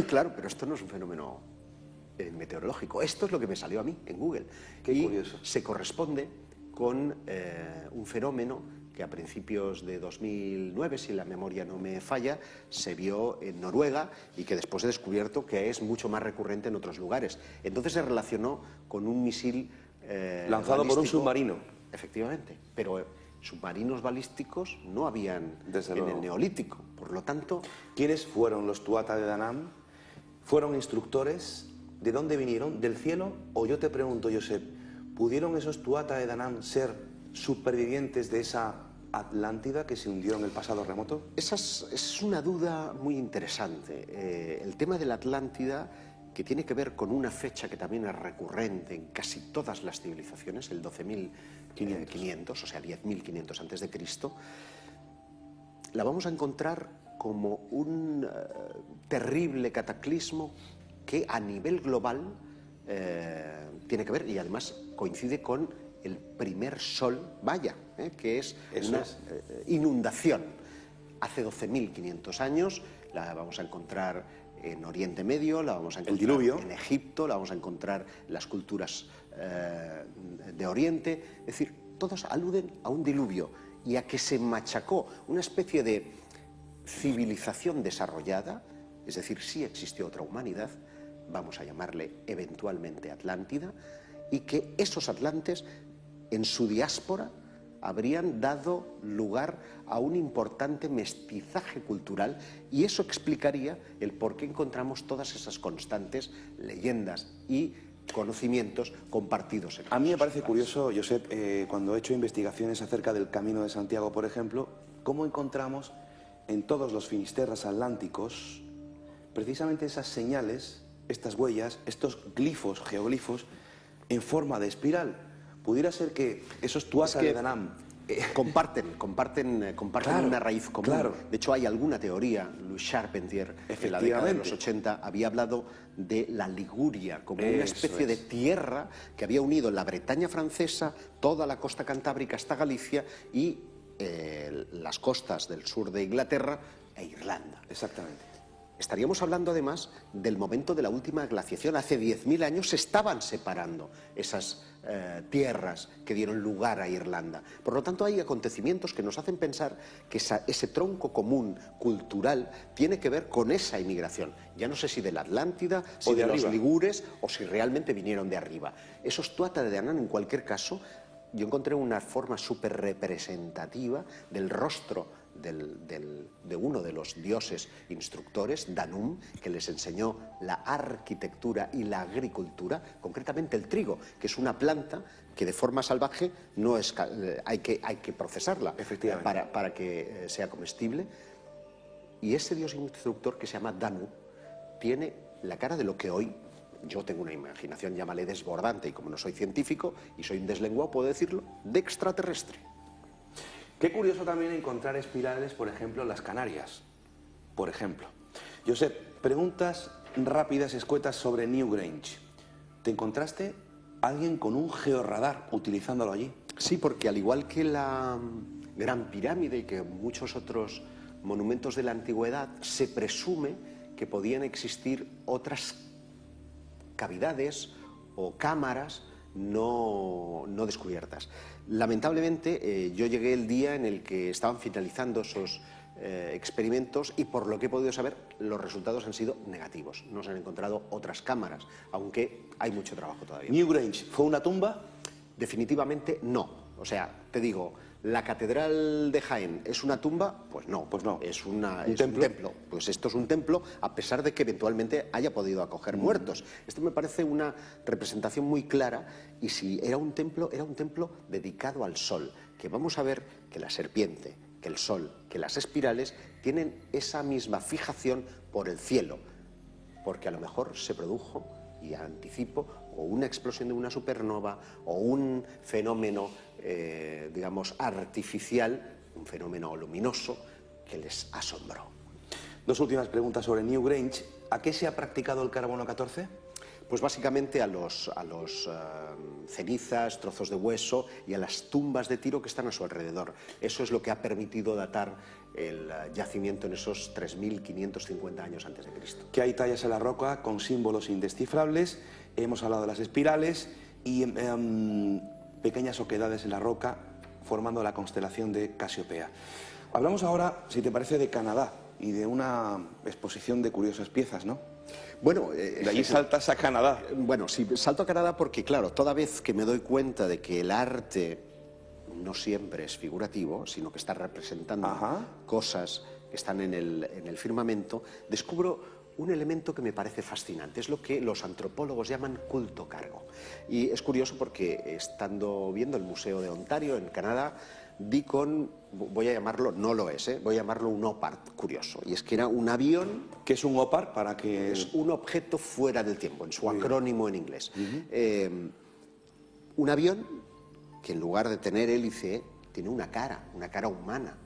Claro, pero esto no es un fenómeno meteorológico. Esto es lo que me salió a mí en Google. Qué curioso. Se corresponde con un fenómeno que a principios de 2009, si la memoria no me falla, se vio en Noruega y que después he descubierto que es mucho más recurrente en otros lugares. Entonces se relacionó con un misil lanzado por un submarino. Efectivamente, pero submarinos balísticos no habían Desde en luego. el Neolítico. Por lo tanto... ¿Quiénes fueron los Tuatha de Danann? ¿Fueron instructores? ¿De dónde vinieron? ¿Del cielo? O yo te pregunto, Josep, ¿pudieron esos Tuatha de Danann ser supervivientes de esa Atlántida que se hundió en el pasado remoto? Esa es una duda muy interesante. El tema de la Atlántida, que tiene que ver con una fecha que también es recurrente en casi todas las civilizaciones, el 12.500, o sea, 10.500 antes de Cristo, la vamos a encontrar como un terrible cataclismo que a nivel global tiene que ver y además coincide con el primer sol maya, que es una inundación. Hace 12.500 años la vamos a encontrar en Oriente Medio, la vamos a encontrar en Egipto, la vamos a encontrar en las culturas de Oriente. Es decir, todos aluden a un diluvio y a que se machacó una especie de civilización desarrollada, es decir, sí existió otra humanidad, vamos a llamarle eventualmente Atlántida, y que esos atlantes en su diáspora habrían dado lugar a un importante mestizaje cultural y eso explicaría el por qué encontramos todas esas constantes leyendas y conocimientos compartidos. A mí me parece curioso, Josep, cuando he hecho investigaciones acerca del Camino de Santiago, por ejemplo, cómo encontramos en todos los finisterras atlánticos precisamente esas señales, estas huellas, estos glifos, geoglifos, en forma de espiral. Pudiera ser que esos tuatha de Danann comparten claro, una raíz común. Claro. De hecho, hay alguna teoría, Louis Charpentier, en la década de los 80, había hablado de la Liguria como una especie de tierra que había unido la Bretaña francesa, toda la costa cantábrica hasta Galicia y las costas del sur de Inglaterra e Irlanda. Exactamente. Estaríamos hablando además del momento de la última glaciación. Hace 10.000 años se estaban separando esas tierras que dieron lugar a Irlanda. Por lo tanto, hay acontecimientos que nos hacen pensar que ese tronco común cultural tiene que ver con esa inmigración. Ya no sé si de la Atlántida, si de los ligures o si realmente vinieron de arriba. Esos tuatha de Danann, en cualquier caso, yo encontré una forma súper representativa del rostro de uno de los dioses instructores, Danum, que les enseñó la arquitectura y la agricultura, concretamente el trigo, que es una planta que de forma salvaje no es, hay que procesarla para que sea comestible. Y ese dios instructor, que se llama Danu, tiene la cara de lo que hoy, yo tengo una imaginación, llámale desbordante, y como no soy científico y soy un deslenguado, puedo decirlo, de extraterrestre. Qué curioso también encontrar espirales, por ejemplo, en las Canarias. Por ejemplo. Josep, preguntas rápidas, escuetas sobre Newgrange. ¿Te encontraste alguien con un georradar utilizándolo allí? Sí, porque al igual que la Gran Pirámide y que muchos otros monumentos de la antigüedad, se presume que podían existir otras cavidades o cámaras no descubiertas. Lamentablemente, yo llegué el día en el que estaban finalizando esos experimentos y, por lo que he podido saber, los resultados han sido negativos. No se han encontrado otras cámaras, aunque hay mucho trabajo todavía. ¿Newgrange fue una tumba? Definitivamente no. O sea, te digo, ¿la Catedral de Jaén es una tumba? Pues no, es un templo. Pues esto es un templo, a pesar de que eventualmente haya podido acoger muertos. Esto me parece una representación muy clara, y si era un templo dedicado al sol, que vamos a ver que la serpiente, que el sol, que las espirales tienen esa misma fijación por el cielo, porque a lo mejor se produjo, y anticipo, o una explosión de una supernova o un fenómeno, digamos, artificial, un fenómeno luminoso que les asombró. Dos últimas preguntas sobre Newgrange. ¿A qué se ha practicado el carbono 14? Pues básicamente a los cenizas, trozos de hueso y a las tumbas de tiro que están a su alrededor. Eso es lo que ha permitido datar el yacimiento en esos 3.550 años antes de Cristo. Que hay tallas en la roca con símbolos indescifrables. Hemos hablado de las espirales y pequeñas oquedades en la roca formando la constelación de Casiopea. Hablamos ahora, si te parece, de Canadá y de una exposición de curiosas piezas, ¿no? Bueno, de allí saltas a Canadá. Bueno, sí, salto a Canadá porque, claro, toda vez que me doy cuenta de que el arte no siempre es figurativo, sino que está representando cosas que están en el firmamento, descubro un elemento que me parece fascinante. Es lo que los antropólogos llaman culto cargo. Y es curioso porque, estando viendo el Museo de Ontario, en Canadá, di con, voy a llamarlo, no lo es, voy a llamarlo un OPART curioso. Y es que era un avión... ¿Qué es un OPART? Para que... Es un objeto fuera del tiempo, en su acrónimo en inglés. Un avión que, en lugar de tener hélice, tiene una cara humana.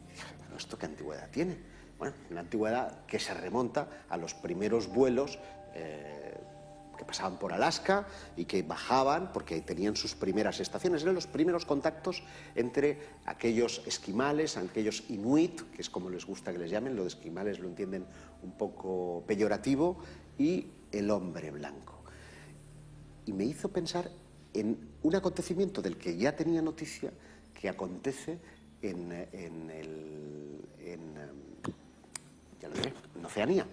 Y dije, ¿pero esto qué antigüedad tiene? Bueno, una antigüedad que se remonta a los primeros vuelos que pasaban por Alaska y que bajaban porque tenían sus primeras estaciones. Eran los primeros contactos entre aquellos esquimales, aquellos inuit, que es como les gusta que les llamen, los esquimales lo entienden un poco peyorativo, y el hombre blanco. Y me hizo pensar en un acontecimiento del que ya tenía noticia, que acontece en Oceanía,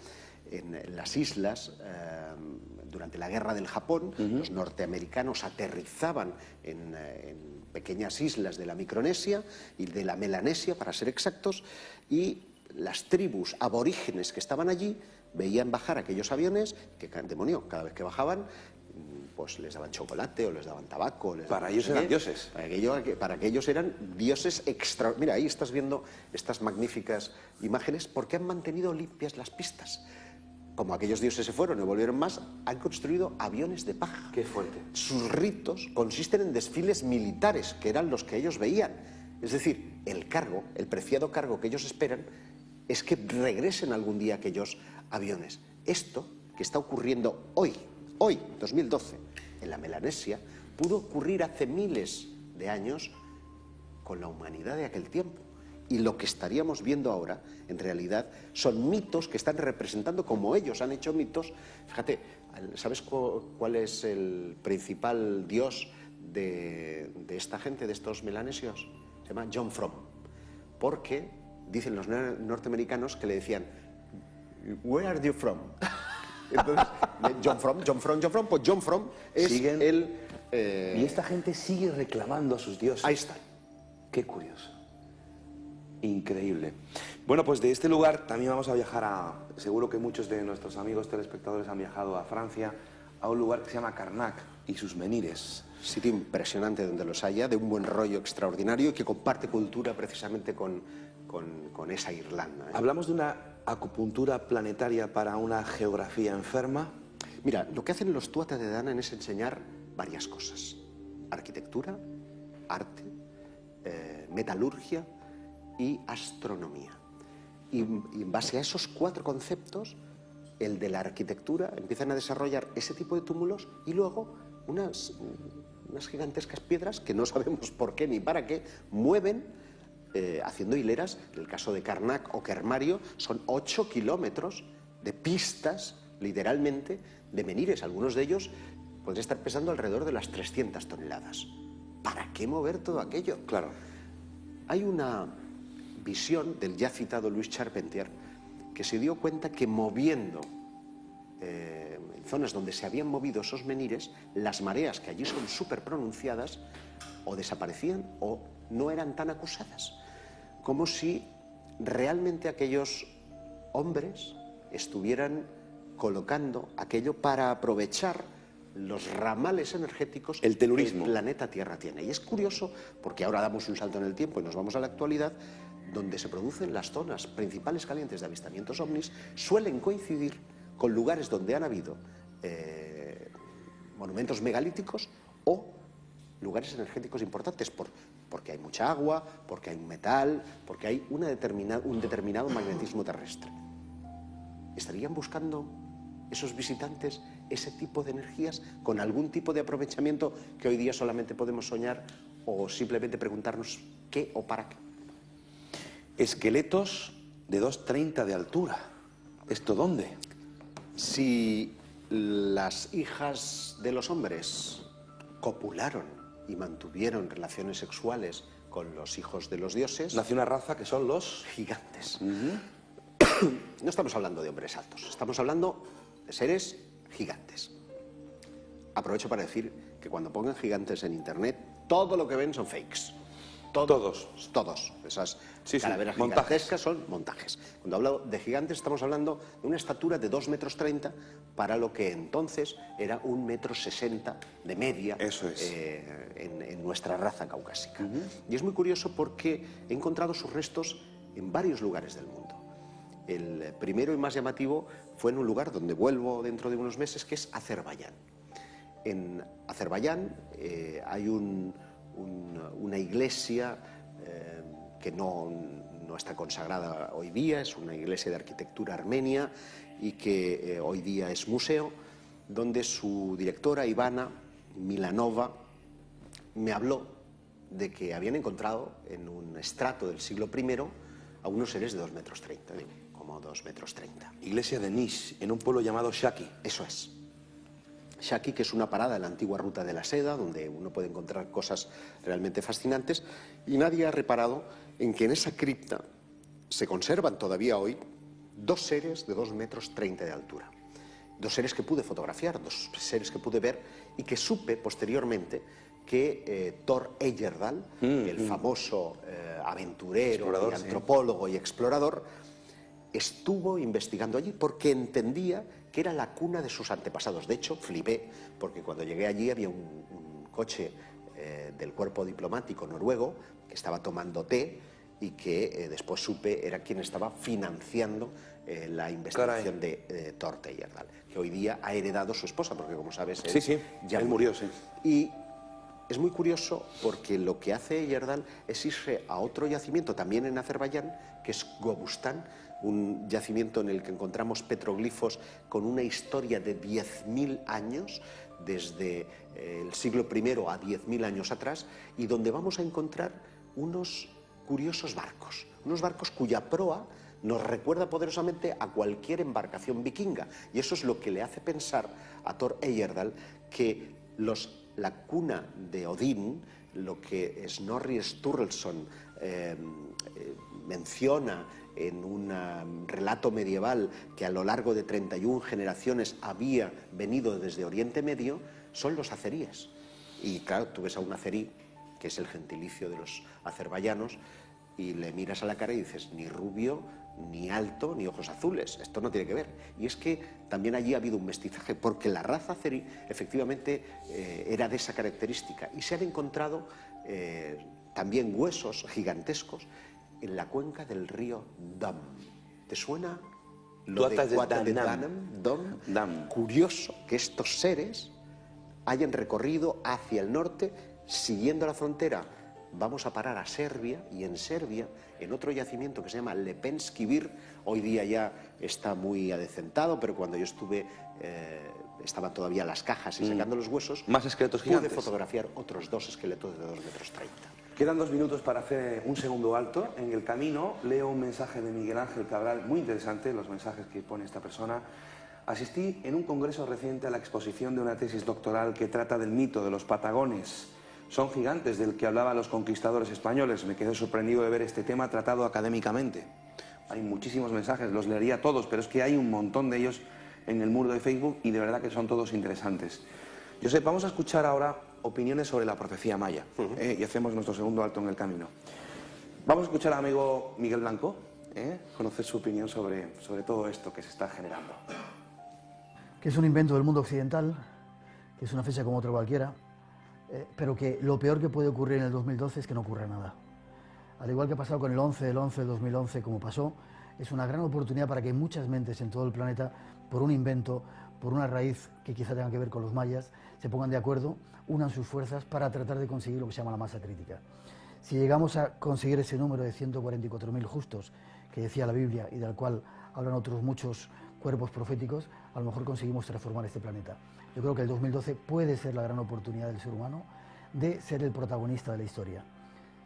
en las islas. Durante la guerra del Japón, los norteamericanos aterrizaban en pequeñas islas de la Micronesia y de la Melanesia, para ser exactos, y las tribus aborígenes que estaban allí veían bajar aquellos aviones que, demonio, cada vez que bajaban pues les daban chocolate o les daban tabaco. Para ellos eran dioses. Para que ellos eran dioses extra. Mira, ahí estás viendo estas magníficas imágenes porque han mantenido limpias las pistas. Como aquellos dioses se fueron y volvieron más, han construido aviones de paja. Qué fuerte. Sus ritos consisten en desfiles militares, que eran los que ellos veían. Es decir, el cargo, el preciado cargo que ellos esperan, es que regresen algún día aquellos aviones. Esto que está ocurriendo hoy, 2012, en la Melanesia, pudo ocurrir hace miles de años con la humanidad de aquel tiempo. Y lo que estaríamos viendo ahora, en realidad, son mitos que están representando como ellos han hecho mitos. Fíjate, ¿sabes cuál es el principal dios de esta gente, de estos melanesios? Se llama John Frum. Porque dicen los norteamericanos que le decían, "Where are you from?" Entonces, John Frum, pues John Frum es el... Y esta gente sigue reclamando a sus dioses. Ahí está. Qué curioso. Increíble. Bueno, pues de este lugar también vamos a viajar seguro que muchos de nuestros amigos telespectadores han viajado a Francia, a un lugar que se llama Karnak y sus menhires. Sitio impresionante donde los haya, de un buen rollo extraordinario y que comparte cultura precisamente con esa Irlanda. ¿Hablamos de una acupuntura planetaria para una geografía enferma? Mira, lo que hacen los Tuatha de Danann es enseñar varias cosas. Arquitectura, arte, metalurgia y astronomía. Y en base a esos 4 conceptos, el de la arquitectura, empiezan a desarrollar ese tipo de túmulos y luego unas gigantescas piedras que no sabemos por qué ni para qué, mueven haciendo hileras. En el caso de Karnak o Kermario son 8 kilómetros de pistas, literalmente, de menhires. Algunos de ellos podrían estar pesando alrededor de las 300 toneladas. ¿Para qué mover todo aquello? Claro. Hay una visión del ya citado Louis Charpentier, que se dio cuenta que moviendo en zonas donde se habían movido esos menhires, las mareas, que allí son súper pronunciadas, o desaparecían o no eran tan acusadas. Como si realmente aquellos hombres estuvieran colocando aquello para aprovechar los ramales energéticos el telurismo que el planeta Tierra tiene. Y es curioso porque ahora damos un salto en el tiempo y nos vamos a la actualidad, donde se producen las zonas principales calientes de avistamientos ovnis, suelen coincidir con lugares donde han habido monumentos megalíticos o lugares energéticos importantes, porque hay mucha agua, porque hay un metal, porque hay un determinado magnetismo terrestre. ¿Estarían buscando esos visitantes ese tipo de energías con algún tipo de aprovechamiento que hoy día solamente podemos soñar o simplemente preguntarnos qué o para qué? Esqueletos de 2,30 de altura. ¿Esto dónde? Si las hijas de los hombres copularon y mantuvieron relaciones sexuales con los hijos de los dioses... Nació una raza que son los gigantes. No estamos hablando de hombres altos, estamos hablando de seres gigantes. Aprovecho para decir que cuando pongan gigantes en internet, todo lo que ven son fakes. Todos. Esas calaveras gigantescas son montajes. Cuando hablo de gigantes estamos hablando de una estatura de 2,30 metros para lo que entonces era 1,60 metros de media. Eso es. En nuestra raza caucásica. Y es muy curioso porque he encontrado sus restos en varios lugares del mundo. El primero y más llamativo fue en un lugar donde vuelvo dentro de unos meses, que es Azerbaiyán. En Azerbaiyán hay una iglesia que no está consagrada hoy día, es una iglesia de arquitectura armenia y que hoy día es museo, donde su directora, Ivana Milanova, me habló de que habían encontrado en un estrato del siglo I a unos seres de 2,30 metros, como 2,30 metros. Iglesia de Niš, en un pueblo llamado Shaki. Eso es. Shaki, que es una parada en la antigua ruta de la seda, donde uno puede encontrar cosas realmente fascinantes, y nadie ha reparado en que en esa cripta se conservan todavía hoy 2 seres de 2,30 metros de altura. 2 seres que pude fotografiar, 2 seres que pude ver y que supe posteriormente que Thor Heyerdahl, el famoso aventurero, y antropólogo y explorador, estuvo investigando allí porque entendía que era la cuna de sus antepasados. De hecho, flipé, porque cuando llegué allí había un coche del cuerpo diplomático noruego que estaba tomando té y que después supe era quien estaba financiando la investigación de Thor Heyerdahl, que hoy día ha heredado su esposa, porque como sabes, él murió, sí. Y es muy curioso porque lo que hace Heyerdahl es irse a otro yacimiento también en Azerbaiyán, que es Gobustan, un yacimiento en el que encontramos petroglifos con una historia de 10.000 años, desde el siglo I a 10.000 años atrás, y donde vamos a encontrar unos curiosos barcos, unos barcos cuya proa nos recuerda poderosamente a cualquier embarcación vikinga, y eso es lo que le hace pensar a Thor Heyerdahl que la cuna de Odín, lo que Snorri Sturluson menciona en un relato medieval que a lo largo de 31 generaciones había venido desde Oriente Medio, son los azeríes. Y claro, tú ves a un azerí, que es el gentilicio de los azerbaiyanos, y le miras a la cara y dices, ni rubio, ni alto, ni ojos azules, esto no tiene que ver. Y es que también allí ha habido un mestizaje, porque la raza azerí efectivamente era de esa característica, y se han encontrado también huesos gigantescos en la cuenca del río Dam. ¿Te suena lo de Cuata de Dam? Curioso que estos seres hayan recorrido hacia el norte siguiendo la frontera. Vamos a parar a Serbia, y en Serbia, en otro yacimiento que se llama Lepenski Vir, hoy día ya está muy adecentado, pero cuando yo estuve estaban todavía las cajas y sacando los huesos. Más esqueletos gigantes. Pude fotografiar otros 2 esqueletos de 2,30 metros. Quedan 2 minutos para hacer un segundo alto. En el camino leo un mensaje de Miguel Ángel Cabral, muy interesante, los mensajes que pone esta persona. Asistí en un congreso reciente a la exposición de una tesis doctoral que trata del mito de los patagones. Son gigantes del que hablaban los conquistadores españoles. Me quedé sorprendido de ver este tema tratado académicamente. Hay muchísimos mensajes, los leería todos, pero es que hay un montón de ellos en el muro de Facebook y de verdad que son todos interesantes. Josep, vamos a escuchar ahora opiniones sobre la profecía maya y hacemos nuestro segundo alto en el camino. Vamos a escuchar al amigo Miguel Blanco, conocer su opinión sobre todo esto que se está generando. Que es un invento del mundo occidental, que es una fecha como otra cualquiera, pero que lo peor que puede ocurrir en el 2012 es que no ocurra nada. Al igual que ha pasado con el 11 del 11 del 2011, como pasó, es una gran oportunidad para que muchas mentes en todo el planeta, por un invento, por una raíz que quizá tenga que ver con los mayas, se pongan de acuerdo, unan sus fuerzas para tratar de conseguir lo que se llama la masa crítica. Si llegamos a conseguir ese número de 144.000 justos que decía la Biblia y del cual hablan otros muchos cuerpos proféticos, a lo mejor conseguimos transformar este planeta. Yo creo que el 2012 puede ser la gran oportunidad del ser humano de ser el protagonista de la historia.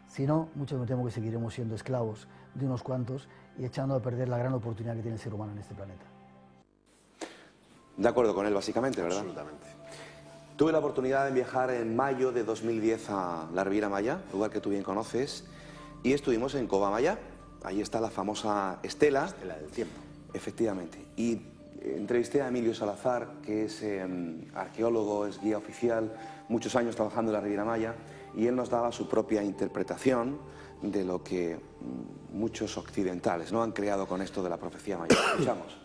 Si no, muchos me temo que seguiremos siendo esclavos de unos cuantos y echando a perder la gran oportunidad que tiene el ser humano en este planeta. De acuerdo con él, básicamente, ¿verdad? Absolutamente. Tuve la oportunidad de viajar en mayo de 2010 a la Riviera Maya, lugar que tú bien conoces, y estuvimos en Cova Maya. Ahí está la famosa estela. Estela del tiempo. Efectivamente. Y entrevisté a Emilio Salazar, que es arqueólogo, es guía oficial, muchos años trabajando en la Riviera Maya, y él nos daba su propia interpretación de lo que muchos occidentales no han creado con esto de la profecía maya. Escuchamos.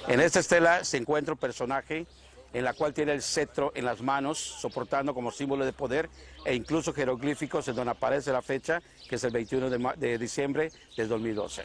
En esta estela se encuentra un personaje en la cual tiene el cetro en las manos, soportando como símbolo de poder, e incluso jeroglíficos en donde aparece la fecha, que es el 21 de diciembre del 2012.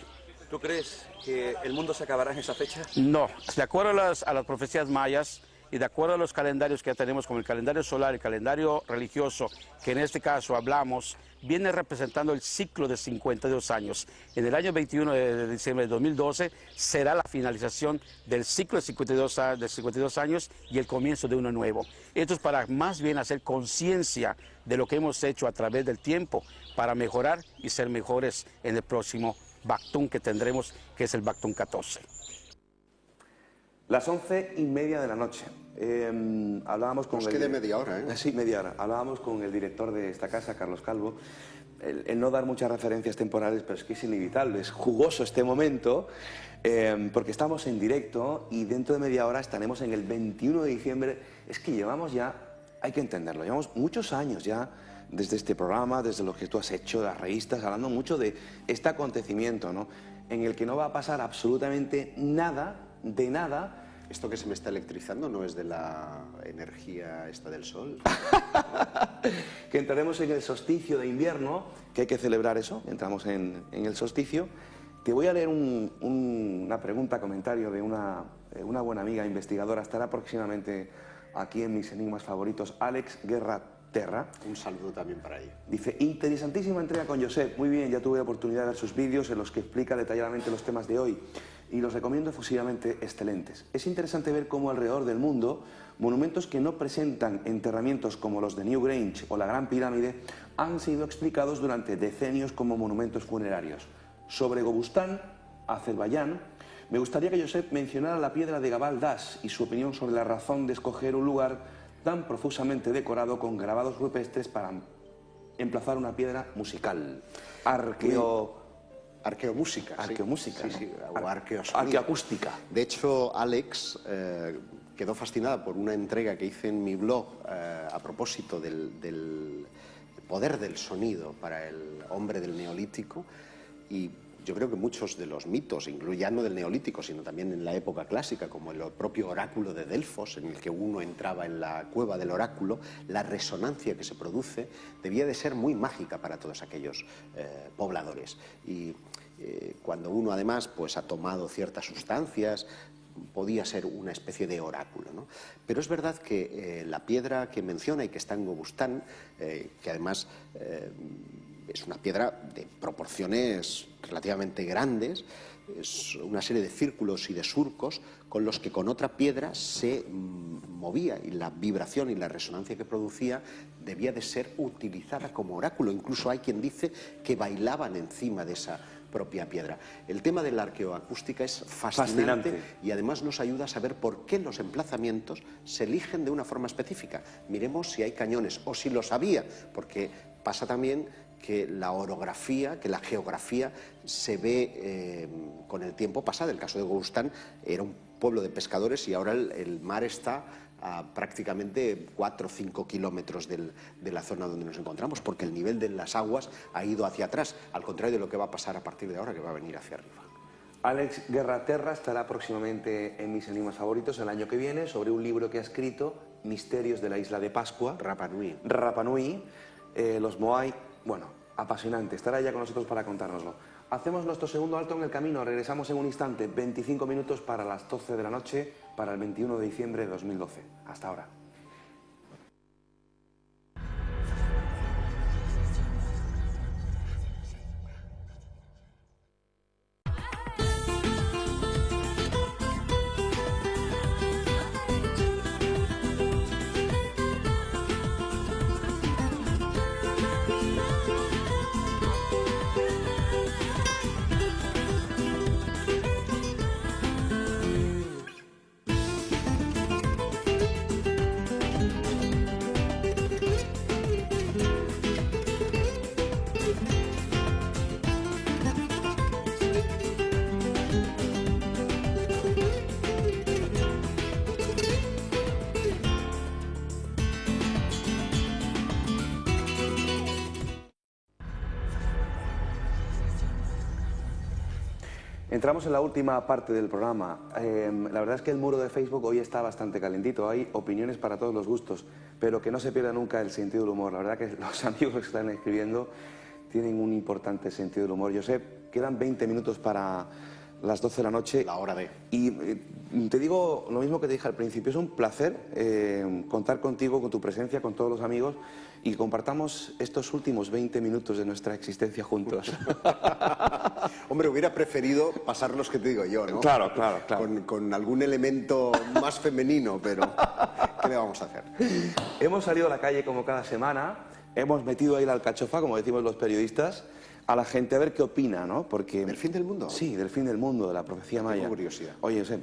¿Tú crees que el mundo se acabará en esa fecha? No, de acuerdo a las profecías mayas y de acuerdo a los calendarios que ya tenemos, como el calendario solar y el calendario religioso, que en este caso hablamos, viene representando el ciclo de 52 años. En el año 21 de diciembre de 2012 será la finalización del ciclo de 52 años y el comienzo de uno nuevo. Esto es para más bien hacer conciencia de lo que hemos hecho a través del tiempo para mejorar y ser mejores en el próximo Baktun que tendremos, que es el Baktun 14. Las 11:30 de la noche. Hablábamos con Nos queda media hora, ¿eh? Sí, media hora. Hablábamos con el director de esta casa, Carlos Calvo. El no dar muchas referencias temporales, pero es que es inevitable, es jugoso este momento, porque estamos en directo y dentro de media hora estaremos en el 21 de diciembre. Es que llevamos ya, hay que entenderlo, llevamos muchos años ya desde este programa, desde lo que tú has hecho, las revistas, hablando mucho de este acontecimiento, ¿no? en el que no va a pasar absolutamente nada, de nada. ¿Esto que se me está electrizando no es de la energía esta del sol? Que entraremos en el solsticio de invierno, que hay que celebrar eso, entramos en el solsticio. Te voy a leer una pregunta, comentario de una buena amiga investigadora, estará próximamente aquí en Mis Enigmas Favoritos, Alex Guerra Terra. Un saludo también para ella. Dice, interesantísima entrega con Josep, muy bien, ya tuve la oportunidad de ver sus vídeos en los que explica detalladamente los temas de hoy y los recomiendo efusivamente excelentes. Es interesante ver cómo alrededor del mundo monumentos que no presentan enterramientos como los de Newgrange o la Gran Pirámide han sido explicados durante decenios como monumentos funerarios. Sobre Gobustán, Azerbaiyán, me gustaría que Josep mencionara la piedra de Gabal Dash y su opinión sobre la razón de escoger un lugar tan profusamente decorado con grabados rupestres para emplazar una piedra musical. Arqueomúsica. Arqueomúsica, sí, ¿no? sí, o arqueoacústica. De hecho, Alex quedó fascinada por una entrega que hice en mi blog a propósito del poder del sonido para el hombre del Neolítico, y yo creo que muchos de los mitos, ya no del Neolítico, sino también en la época clásica, como el propio oráculo de Delfos, en el que uno entraba en la cueva del oráculo, la resonancia que se produce debía de ser muy mágica para todos aquellos pobladores. Y cuando uno además pues, ha tomado ciertas sustancias, podía ser una especie de oráculo, ¿no? Pero es verdad que la piedra que menciona y que está en Gobustán, que además es una piedra de proporciones relativamente grandes, es una serie de círculos y de surcos con los que con otra piedra se movía, y la vibración y la resonancia que producía debía de ser utilizada como oráculo. Incluso hay quien dice que bailaban encima de esa propia piedra. El tema de la arqueoacústica es fascinante y además nos ayuda a saber por qué los emplazamientos se eligen de una forma específica. Miremos si hay cañones o si los había, porque pasa también que la orografía, que la geografía se ve con el tiempo pasado. El caso de Gobustán era un pueblo de pescadores y ahora el mar está a prácticamente 4 o 5 kilómetros de la zona donde nos encontramos, porque el nivel de las aguas ha ido hacia atrás, al contrario de lo que va a pasar a partir de ahora, que va a venir hacia arriba. Alex Guerra Terra estará próximamente en Mis Enigmas Favoritos el año que viene sobre un libro que ha escrito, Misterios de la Isla de Pascua, Rapa Nui. Rapa Nui, los Moai. Bueno, apasionante, estará ya con nosotros para contárnoslo. Hacemos nuestro segundo alto en el camino, regresamos en un instante, 25 minutos para las 12 de la noche, para el 21 de diciembre de 2012. Hasta ahora. Entramos en la última parte del programa. La verdad es que el muro de Facebook hoy está bastante calentito. Hay opiniones para todos los gustos, pero que no se pierda nunca el sentido del humor. La verdad que los amigos que están escribiendo tienen un importante sentido del humor. Josep, quedan 20 minutos para las 12 de la noche. La hora de. Y te digo lo mismo que te dije al principio. Es un placer contar contigo, con tu presencia, con todos los amigos, y compartamos estos últimos 20 minutos de nuestra existencia juntos. Hombre, hubiera preferido pasar los que te digo yo, ¿no? Claro, claro, claro. Con algún elemento más femenino, pero ¿qué le vamos a hacer? Hemos salido a la calle como cada semana, hemos metido ahí la alcachofa, como decimos los periodistas, a la gente a ver qué opina, ¿no? Porque... ¿Del fin del mundo? Sí, del fin del mundo, de la profecía maya. Tengo curiosidad. Oye, Josep,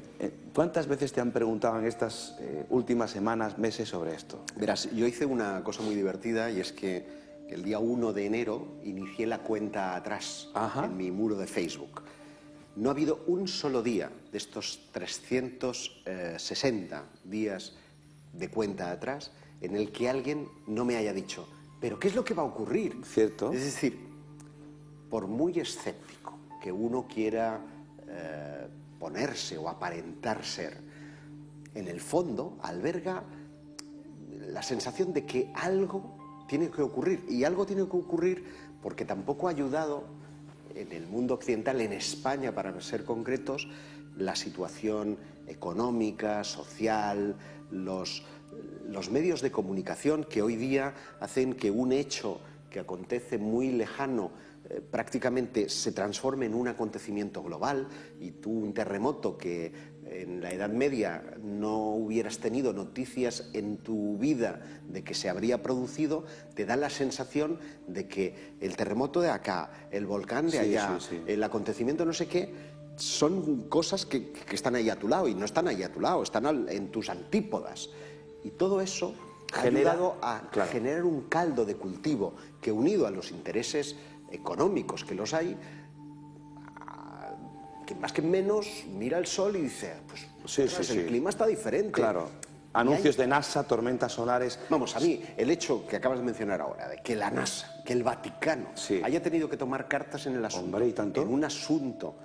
¿cuántas veces te han preguntado en estas últimas semanas, meses sobre esto? Verás, yo hice una cosa muy divertida, y es que el día 1 de enero inicié la cuenta atrás en mi muro de Facebook. No ha habido un solo día de estos 360 días de cuenta atrás en el que alguien no me haya dicho, ¿pero qué es lo que va a ocurrir? Cierto. Es decir, por muy escéptico que uno quiera ponerse o aparentar ser, en el fondo alberga la sensación de que algo tiene que ocurrir, y algo tiene que ocurrir porque tampoco ha ayudado en el mundo occidental, en España para ser concretos, la situación económica, social, los medios de comunicación que hoy día hacen que un hecho que acontece muy lejano prácticamente se transforme en un acontecimiento global, y tú, un terremoto que en la Edad Media no hubieras tenido noticias en tu vida de que se habría producido, te da la sensación de que el terremoto de acá, el volcán de allá, el acontecimiento no sé qué, son cosas que están ahí a tu lado, y no están ahí a tu lado, están en tus antípodas. Y todo eso ha ayudado a generar un caldo de cultivo que, unido a los intereses económicos que los hay, que más que menos mira el sol y dice, pues el clima está diferente. Claro. Anuncios de NASA, tormentas solares. Vamos, a mí, el hecho que acabas de mencionar ahora, de que la NASA, que el Vaticano haya tenido que tomar cartas en el asunto, hombre, ¿y tanto? en un asunto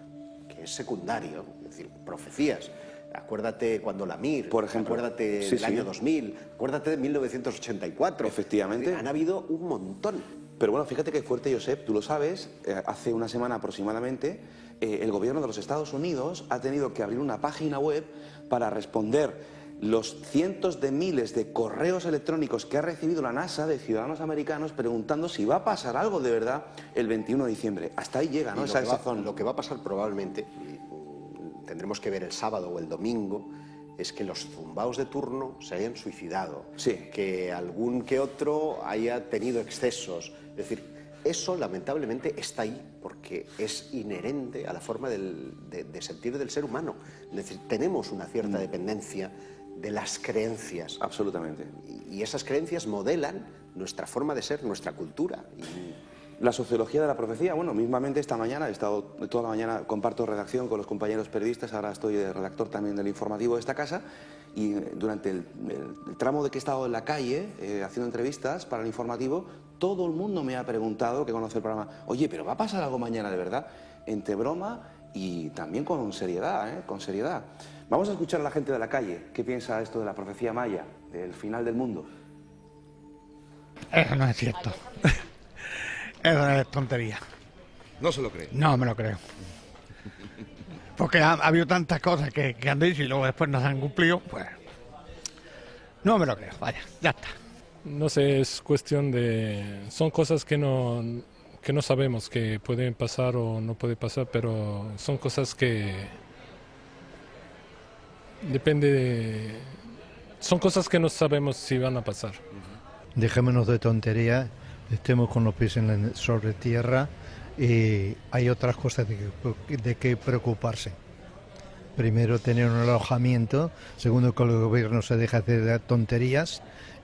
que es secundario, es decir, profecías. Acuérdate cuando la Mir, por ejemplo, acuérdate del año 2000, acuérdate de 1984. Efectivamente. Han habido un montón. Pero bueno, fíjate qué fuerte, Josep, tú lo sabes, hace una semana aproximadamente, el gobierno de los Estados Unidos ha tenido que abrir una página web para responder los cientos de miles de correos electrónicos que ha recibido la NASA de ciudadanos americanos preguntando si va a pasar algo de verdad el 21 de diciembre. Hasta ahí llega, ¿no? Esa zona. Lo que va a pasar probablemente, tendremos que ver el sábado o el domingo, es que los zumbaos de turno se hayan suicidado, que algún que otro haya tenido excesos. Es decir, eso lamentablemente está ahí porque es inherente a la forma de sentir del ser humano. Es decir, tenemos una cierta dependencia de las creencias. Absolutamente. Y esas creencias modelan nuestra forma de ser, nuestra cultura. La sociología de la profecía, bueno, mismamente esta mañana, he estado toda la mañana, comparto redacción con los compañeros periodistas, ahora estoy de redactor también del informativo de esta casa, y durante el tramo de que he estado en la calle haciendo entrevistas para el informativo, todo el mundo me ha preguntado, que conoce el programa, oye, pero ¿va a pasar algo mañana de verdad? Entre broma y también con seriedad, con seriedad. Vamos a escuchar a la gente de la calle, ¿qué piensa esto de la profecía maya, del final del mundo? Eso no es cierto. Eso es tontería. ¿No se lo cree? No me lo creo. Porque ha habido tantas cosas que han dicho y luego después no se han cumplido, pues no me lo creo, vaya, ya está. No sé, es cuestión de... Son cosas que no sabemos que pueden pasar o no puede pasar, pero son cosas que... Depende de... Son cosas que no sabemos si van a pasar. Dejémonos de tonterías, estemos con los pies sobre tierra, y hay otras cosas de que preocuparse. Primero, tener un alojamiento. Segundo, que el gobierno se deje de tonterías,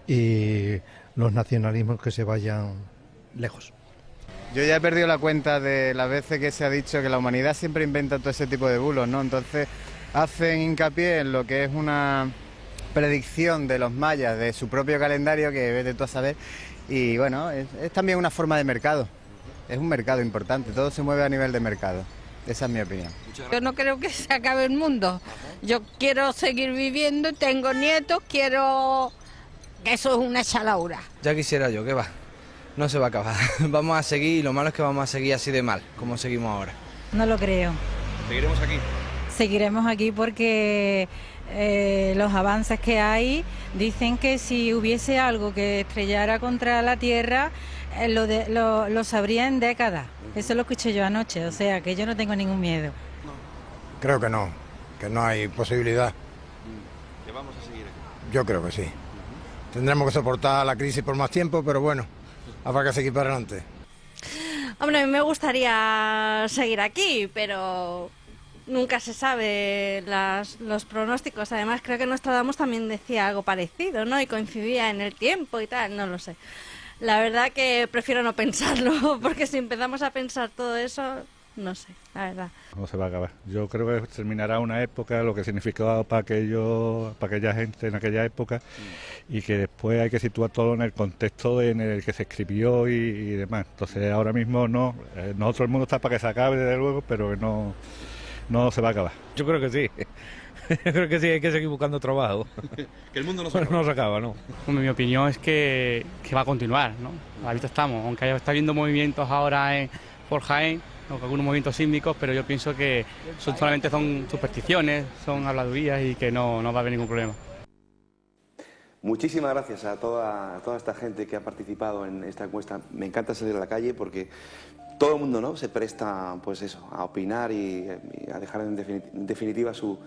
y los nacionalismos que se vayan lejos. Yo ya he perdido la cuenta de las veces que se ha dicho que la humanidad siempre inventa todo ese tipo de bulos, ¿no? Entonces hacen hincapié en lo que es una predicción de los mayas de su propio calendario, que vete tú a saber, y bueno, es también una forma de mercado, es un mercado importante, todo se mueve a nivel de mercado, esa es mi opinión. Yo no creo que se acabe el mundo, yo quiero seguir viviendo, tengo nietos, quiero... que eso es una chalaura. Ya quisiera yo, que va, no se va a acabar, vamos a seguir, y lo malo es que vamos a seguir así de mal, como seguimos ahora. No lo creo. ¿Seguiremos aquí? Seguiremos aquí porque los avances que hay dicen que si hubiese algo que estrellara contra la Tierra, lo sabría en décadas. Eso lo escuché yo anoche, o sea que yo no tengo ningún miedo. Creo que no hay posibilidad. ¿Que vamos a seguir aquí? Yo creo que sí. Tendremos que soportar la crisis por más tiempo, pero bueno, habrá que seguir para adelante. Hombre, a mí me gustaría seguir aquí, pero nunca se sabe los pronósticos. Además, creo que Nostradamus también decía algo parecido, ¿no? Y coincidía en el tiempo y tal, no lo sé. La verdad que prefiero no pensarlo, porque si empezamos a pensar todo eso, no sé, la verdad. No se va a acabar. Yo creo que terminará una época, lo que significaba para aquella gente en aquella época, y que después hay que situar todo en el contexto en el que se escribió y demás. Entonces ahora mismo no, todo el mundo está para que se acabe desde luego, pero que no se va a acabar. Yo creo que sí. Yo creo que sí, hay que seguir buscando trabajo. Que el mundo no se acaba. No se acaba, ¿no? Mi opinión es que va a continuar, ¿no? Ahorita estamos, aunque está habiendo movimientos ahora por Jaén, algunos movimientos sísmicos, pero yo pienso que solamente son supersticiones, son habladurías y que no va a haber ningún problema. Muchísimas gracias a toda esta gente que ha participado en esta encuesta. Me encanta salir a la calle porque todo el mundo, ¿no?, se presta, pues eso, a opinar y a dejar en definitiva su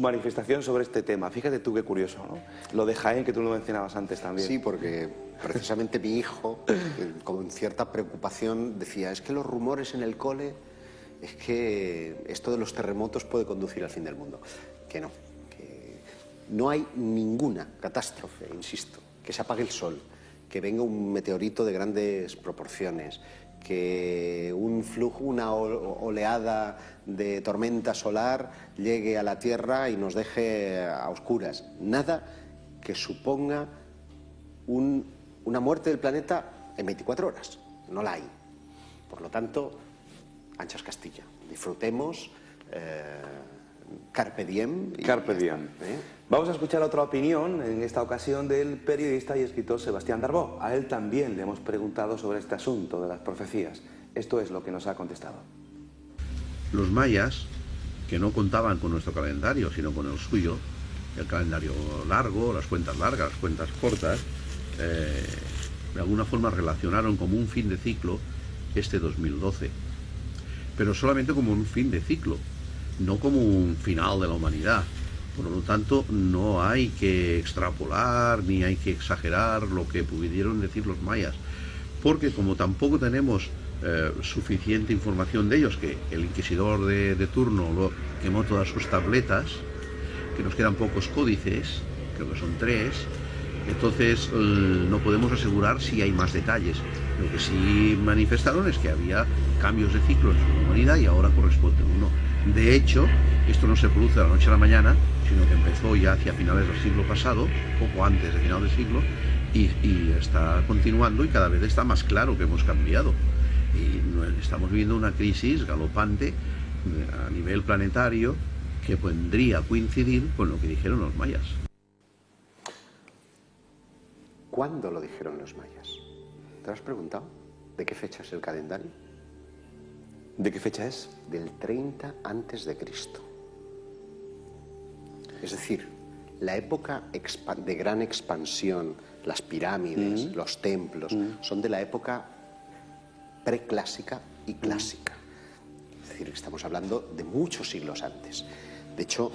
manifestación sobre este tema. Fíjate tú qué curioso, ¿no? Lo de Jaén, que tú lo mencionabas antes también. Sí, porque precisamente mi hijo, con cierta preocupación, decía, es que los rumores en el cole, es que esto de los terremotos puede conducir al fin del mundo. Que no, que no hay ninguna catástrofe, insisto, que se apague el sol, que venga un meteorito de grandes proporciones, que una oleada de tormenta solar llegue a la Tierra y nos deje a oscuras. Nada que suponga una muerte del planeta en 24 horas. No la hay. Por lo tanto, anchas Castilla. Disfrutemos, carpe diem. Carpe diem. Vamos a escuchar otra opinión, en esta ocasión del periodista y escritor Sebastián Darbó. A él también le hemos preguntado sobre este asunto de las profecías. Esto es lo que nos ha contestado. Los mayas, que no contaban con nuestro calendario, sino con el suyo, el calendario largo, las cuentas largas, las cuentas cortas, de alguna forma relacionaron como un fin de ciclo este 2012. Pero solamente como un fin de ciclo, no como un final de la humanidad. Por lo tanto, no hay que extrapolar ni hay que exagerar lo que pudieron decir los mayas, porque como tampoco tenemos suficiente información de ellos, que el inquisidor de turno quemó todas sus tabletas, que nos quedan pocos códices, creo que son 3, entonces no podemos asegurar si hay más detalles. Lo que sí manifestaron es que había cambios de ciclo en su humanidad y ahora corresponde uno. De hecho, esto no se produce de la noche a la mañana, sino que empezó ya hacia finales del siglo pasado, poco antes de final del siglo, y está continuando y cada vez está más claro que hemos cambiado. Y estamos viviendo una crisis galopante a nivel planetario que vendría a coincidir con lo que dijeron los mayas. ¿Cuándo lo dijeron los mayas? ¿Te lo has preguntado? ¿De qué fecha es el calendario? ¿De qué fecha es? Del 30 antes de Cristo. Es decir, la época de gran expansión, las pirámides, los templos, son de la época preclásica y clásica. Es decir, estamos hablando de muchos siglos antes. De hecho,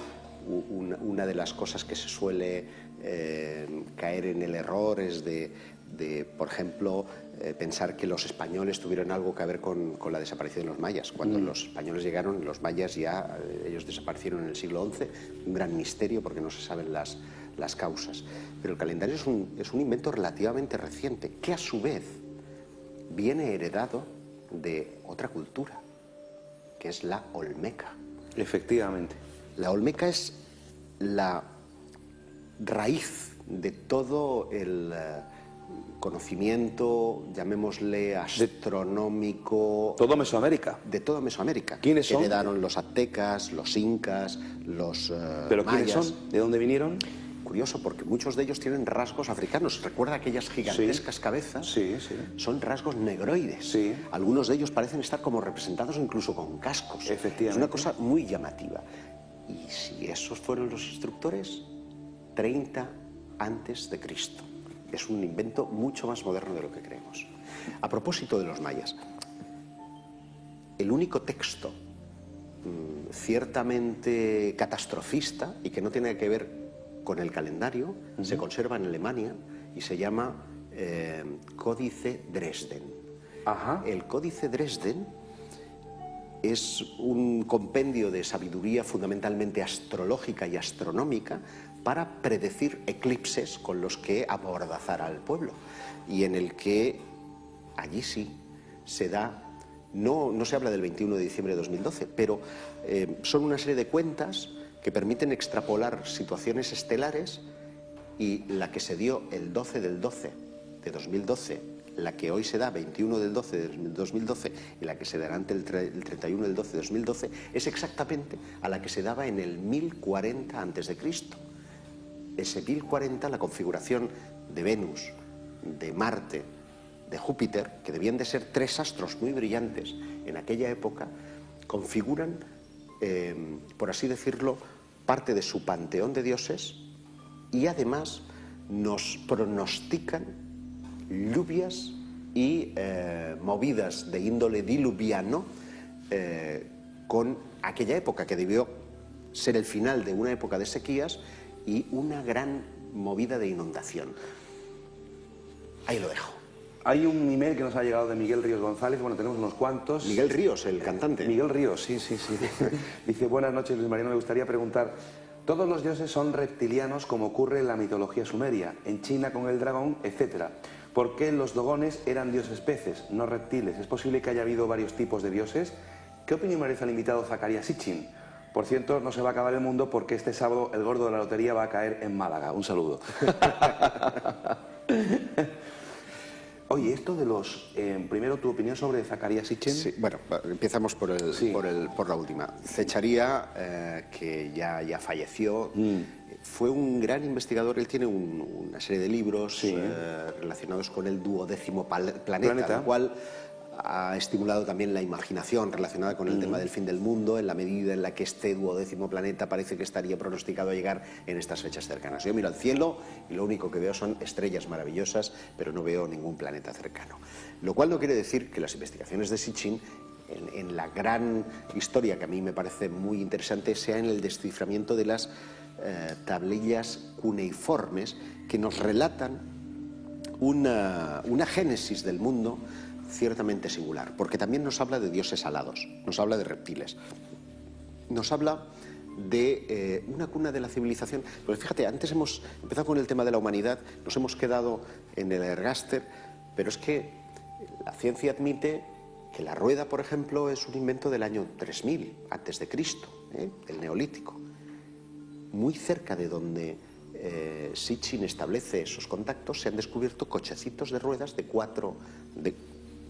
una de las cosas que se suele caer en el error es de por ejemplo, pensar que los españoles tuvieron algo que ver con la desaparición de los mayas. Cuando los españoles llegaron, los mayas ya, ellos desaparecieron en el siglo XI, un gran misterio porque no se saben las causas. Pero el calendario es un invento relativamente reciente, que a su vez viene heredado de otra cultura, que es la olmeca. Efectivamente. La olmeca es la raíz de todo el conocimiento, llamémosle astronómico... Todo Mesoamérica. De toda Mesoamérica. ¿Quiénes son? Heredaron los aztecas, los incas, los ¿Pero mayas. quiénes son? ¿De dónde vinieron? Curioso, porque muchos de ellos tienen rasgos africanos. ¿Recuerda aquellas gigantescas cabezas? Sí, sí. Son rasgos negroides. Sí. Algunos de ellos parecen estar como representados incluso con cascos. Efectivamente. Es una cosa muy llamativa. Y si esos fueron los instructores, 30 antes de Cristo. Es un invento mucho más moderno de lo que creemos. A propósito de los mayas, el único texto ciertamente catastrofista y que no tiene que ver con el calendario, se conserva en Alemania y se llama Códice Dresden. Ajá. El Códice Dresden es un compendio de sabiduría fundamentalmente astrológica y astronómica para predecir eclipses con los que amordazar al pueblo, y en el que allí sí se da No se habla del 21 de diciembre de 2012, pero son una serie de cuentas que permiten extrapolar situaciones estelares, y la que se dio el 12 del 12 de 2012, la que hoy se da 21 del 12 de 2012 y la que se dará ante el 31 del 12 de 2012 es exactamente a la que se daba en el 1040 a.C. Ese 1040, la configuración de Venus, de Marte, de Júpiter, que debían de ser tres astros muy brillantes en aquella época, configuran, por así decirlo, parte de su panteón de dioses, y además nos pronostican lluvias y movidas de índole diluviano con aquella época que debió ser el final de una época de sequías y una gran movida de inundación. Ahí lo dejo. Hay un email que nos ha llegado de Miguel Ríos González, bueno, tenemos unos cuantos. Miguel Ríos, el cantante. Miguel Ríos, sí. Dice, buenas noches, Luis Mariano, me gustaría preguntar, todos los dioses son reptilianos como ocurre en la mitología sumeria, en China con el dragón, etc. ¿Por qué los dogones eran dioses peces, no reptiles? ¿Es posible que haya habido varios tipos de dioses? ¿Qué opinión merece al invitado Zacarías Sitchin? Por cierto, no se va a acabar el mundo porque este sábado el gordo de la lotería va a caer en Málaga. Un saludo. Oye, esto de los... primero, tu opinión sobre Zacarías Sitchin. Sí, bueno, empezamos por la última. Zecharia, que ya falleció, fue un gran investigador. Él tiene una serie de libros relacionados con el duodécimo planeta, lo cual ha estimulado también la imaginación relacionada con el tema del fin del mundo, en la medida en la que este duodécimo planeta parece que estaría pronosticado a llegar en estas fechas cercanas. Yo miro al cielo y lo único que veo son estrellas maravillosas, pero no veo ningún planeta cercano. Lo cual no quiere decir que las investigaciones de Sitchin, en la gran historia que a mí me parece muy interesante, sea en el desciframiento de las tablillas cuneiformes que nos relatan una génesis del mundo ciertamente singular, porque también nos habla de dioses alados, nos habla de reptiles, nos habla de una cuna de la civilización. Pues fíjate, antes hemos empezado con el tema de la humanidad, nos hemos quedado en el ergaster, pero es que la ciencia admite que la rueda, por ejemplo, es un invento del año 3000 antes de Cristo, del Neolítico. Muy cerca de donde Sitchin establece esos contactos se han descubierto cochecitos de ruedas de cuatro...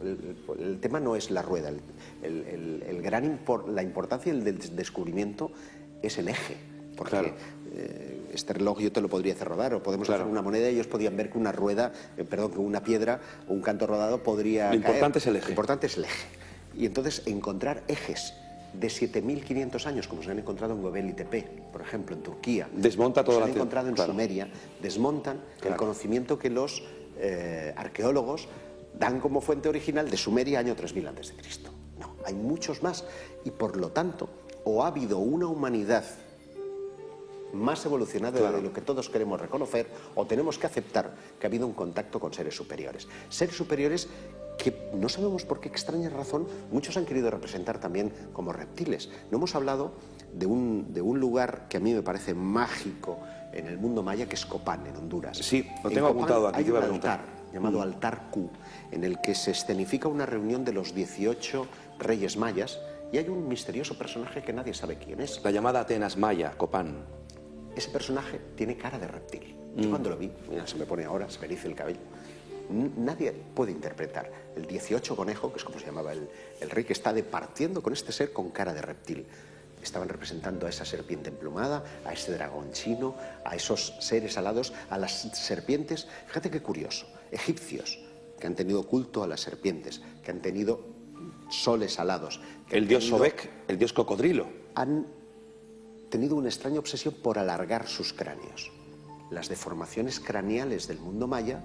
El tema no es la rueda, la importancia del descubrimiento es el eje, porque este reloj yo te lo podría hacer rodar, o podemos hacer una moneda y ellos podían ver que una rueda, que una piedra o un canto rodado podría caer. Lo importante es el eje. Lo importante es el eje. Y entonces encontrar ejes de 7.500 años, como se han encontrado en Göbekli Tepe, por ejemplo, en Turquía, desmonta toda se han encontrado en Sumeria, desmontan el conocimiento que los arqueólogos dan como fuente original de Sumeria año 3000 a.C. No, hay muchos más, y por lo tanto, o ha habido una humanidad más evolucionada de lo que todos queremos reconocer, o tenemos que aceptar que ha habido un contacto con seres superiores. Seres superiores que no sabemos por qué extraña razón muchos han querido representar también como reptiles. No hemos hablado de un lugar que a mí me parece mágico en el mundo maya, que es Copán, en Honduras. Sí, lo tengo apuntado aquí. Hay un altar llamado Altar Q, en el que se escenifica una reunión de los 18 reyes mayas, y hay un misterioso personaje que nadie sabe quién es. La llamada Atenas maya, Copán. Ese personaje tiene cara de reptil. Yo cuando lo vi, mira, se me pone ahora, se me eriza el cabello. Nadie puede interpretar el 18 conejo, que es como se llamaba el rey, que está departiendo con este ser con cara de reptil. Estaban representando a esa serpiente emplumada, a ese dragón chino, a esos seres alados, a las serpientes. Fíjate qué curioso, egipcios que han tenido culto a las serpientes, que han tenido soles alados. El dios Sobek, el dios cocodrilo. Han tenido una extraña obsesión por alargar sus cráneos. Las deformaciones craneales del mundo maya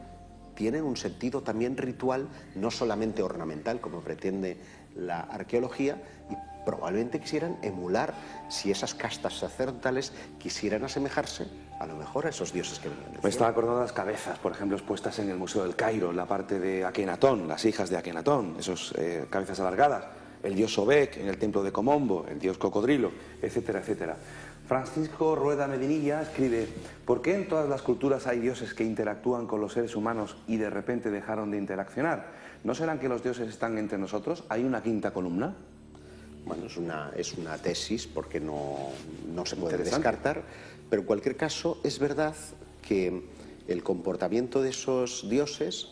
tienen un sentido también ritual, no solamente ornamental, como pretende la arqueología, y probablemente quisieran emular, si esas castas sacerdotales quisieran asemejarse, a lo mejor a esos dioses que venían del cielo. Me estaba acordando de las cabezas, por ejemplo, expuestas en el Museo del Cairo, en la parte de Akenatón, las hijas de Akenatón, esas cabezas alargadas, el dios Sobek en el templo de Komombo, el dios cocodrilo, etcétera, etcétera. Francisco Rueda Medinilla escribe: ¿por qué en todas las culturas hay dioses que interactúan con los seres humanos y de repente dejaron de interaccionar? ¿No serán que los dioses están entre nosotros? ¿Hay una quinta columna? Bueno, es una tesis porque no se puede descartar, pero en cualquier caso es verdad que el comportamiento de esos dioses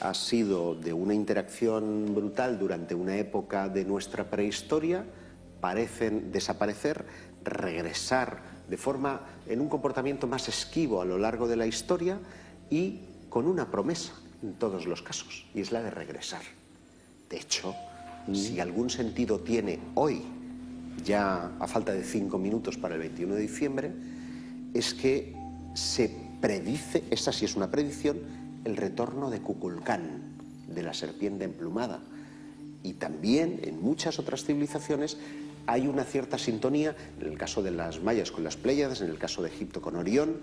ha sido de una interacción brutal durante una época de nuestra prehistoria, parecen desaparecer, regresar en un comportamiento más esquivo a lo largo de la historia y con una promesa en todos los casos, y es la de regresar. De hecho, si algún sentido tiene hoy, ya a falta de 5 minutos para el 21 de diciembre, es que se predice, esa sí es una predicción, el retorno de Kukulcán, de la serpiente emplumada. Y también en muchas otras civilizaciones hay una cierta sintonía, en el caso de las mayas con las Pléyades, en el caso de Egipto con Orión,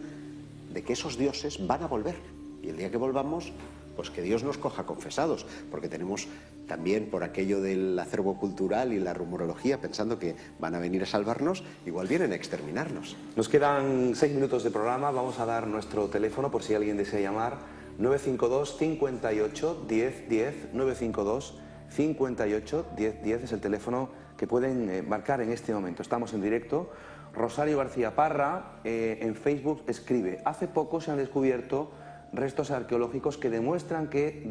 de que esos dioses van a volver. Y el día que volvamos, pues que Dios nos coja confesados, porque tenemos también, por aquello del acervo cultural y la rumorología, pensando que van a venir a salvarnos, igual vienen a exterminarnos. Nos quedan 6 minutos de programa, vamos a dar nuestro teléfono por si alguien desea llamar: 952 58 10 10, 952 58 10 10 es el teléfono que pueden marcar en este momento. Estamos en directo. Rosario García Parra en Facebook escribe: hace poco se han descubierto restos arqueológicos que demuestran que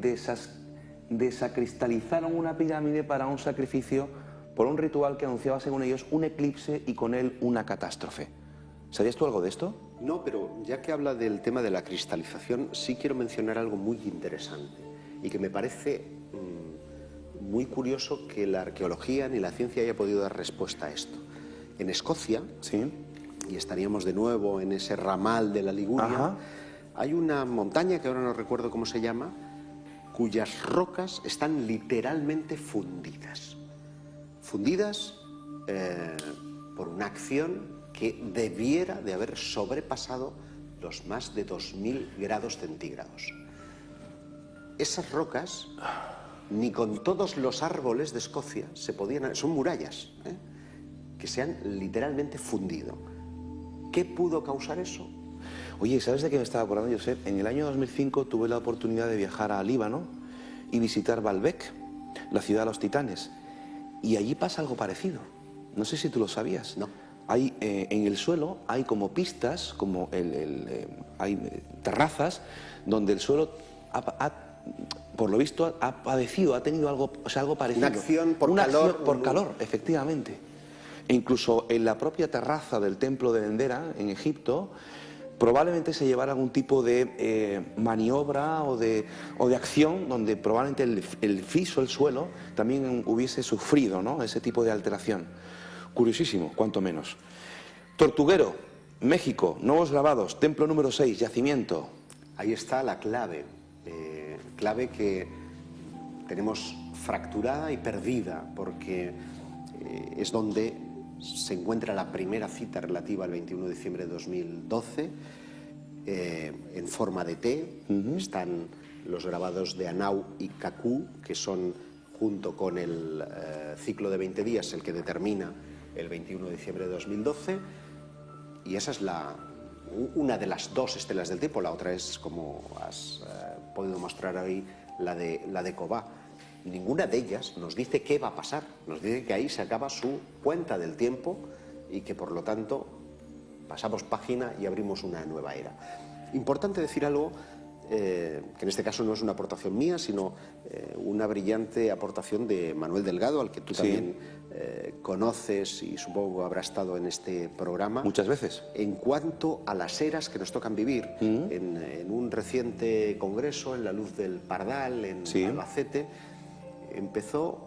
desacristalizaron una pirámide para un sacrificio por un ritual que anunciaba, según ellos, un eclipse y con él una catástrofe. ¿Sabías tú algo de esto? No, pero ya que habla del tema de la cristalización, sí quiero mencionar algo muy interesante y que me parece muy curioso que la arqueología ni la ciencia haya podido dar respuesta a esto. En Escocia, sí, y estaríamos de nuevo en ese ramal de la Liguria, hay una montaña, que ahora no recuerdo cómo se llama, cuyas rocas están literalmente fundidas. Fundidas por una acción que debiera de haber sobrepasado los más de 2000 grados centígrados. Esas rocas, ni con todos los árboles de Escocia se podían... Son murallas, que se han literalmente fundido. ¿Qué pudo causar eso? Oye, ¿sabes de qué me estaba acordando, Josep? En el año 2005 tuve la oportunidad de viajar a Líbano y visitar Baalbek, la ciudad de los titanes. Y allí pasa algo parecido. No sé si tú lo sabías. No. Hay, en el suelo hay como pistas, como hay terrazas, donde el suelo por lo visto ha padecido, ha tenido algo, o sea, algo parecido. Una acción por Una calor. Acción por calor, efectivamente. E incluso en la propia terraza del templo de Dendera, en Egipto, probablemente se llevara algún tipo de maniobra o de acción donde probablemente el piso, el suelo, también hubiese sufrido, ¿no?, ese tipo de alteración. Curiosísimo, cuanto menos. Tortuguero, México, nuevos grabados, templo número 6, yacimiento. Ahí está la clave, clave que tenemos fracturada y perdida, porque es donde se encuentra la primera cita relativa al 21 de diciembre de 2012, en forma de T. Están los grabados de Anau y Cacú, que son, junto con el ciclo de 20 días, el que determina el 21 de diciembre de 2012, y esa es una de las dos estelas del tiempo. La otra es, como has podido mostrar ahí, la de Cobá. Ninguna de ellas nos dice qué va a pasar, nos dice que ahí se acaba su cuenta del tiempo y que por lo tanto pasamos página y abrimos una nueva era. Importante decir algo, que en este caso no es una aportación mía, sino una brillante aportación de Manuel Delgado, al que tú también conoces y supongo habrá estado en este programa. Muchas veces. En cuanto a las eras que nos tocan vivir, en un reciente congreso, en la Luz del Pardal, en Albacete, empezó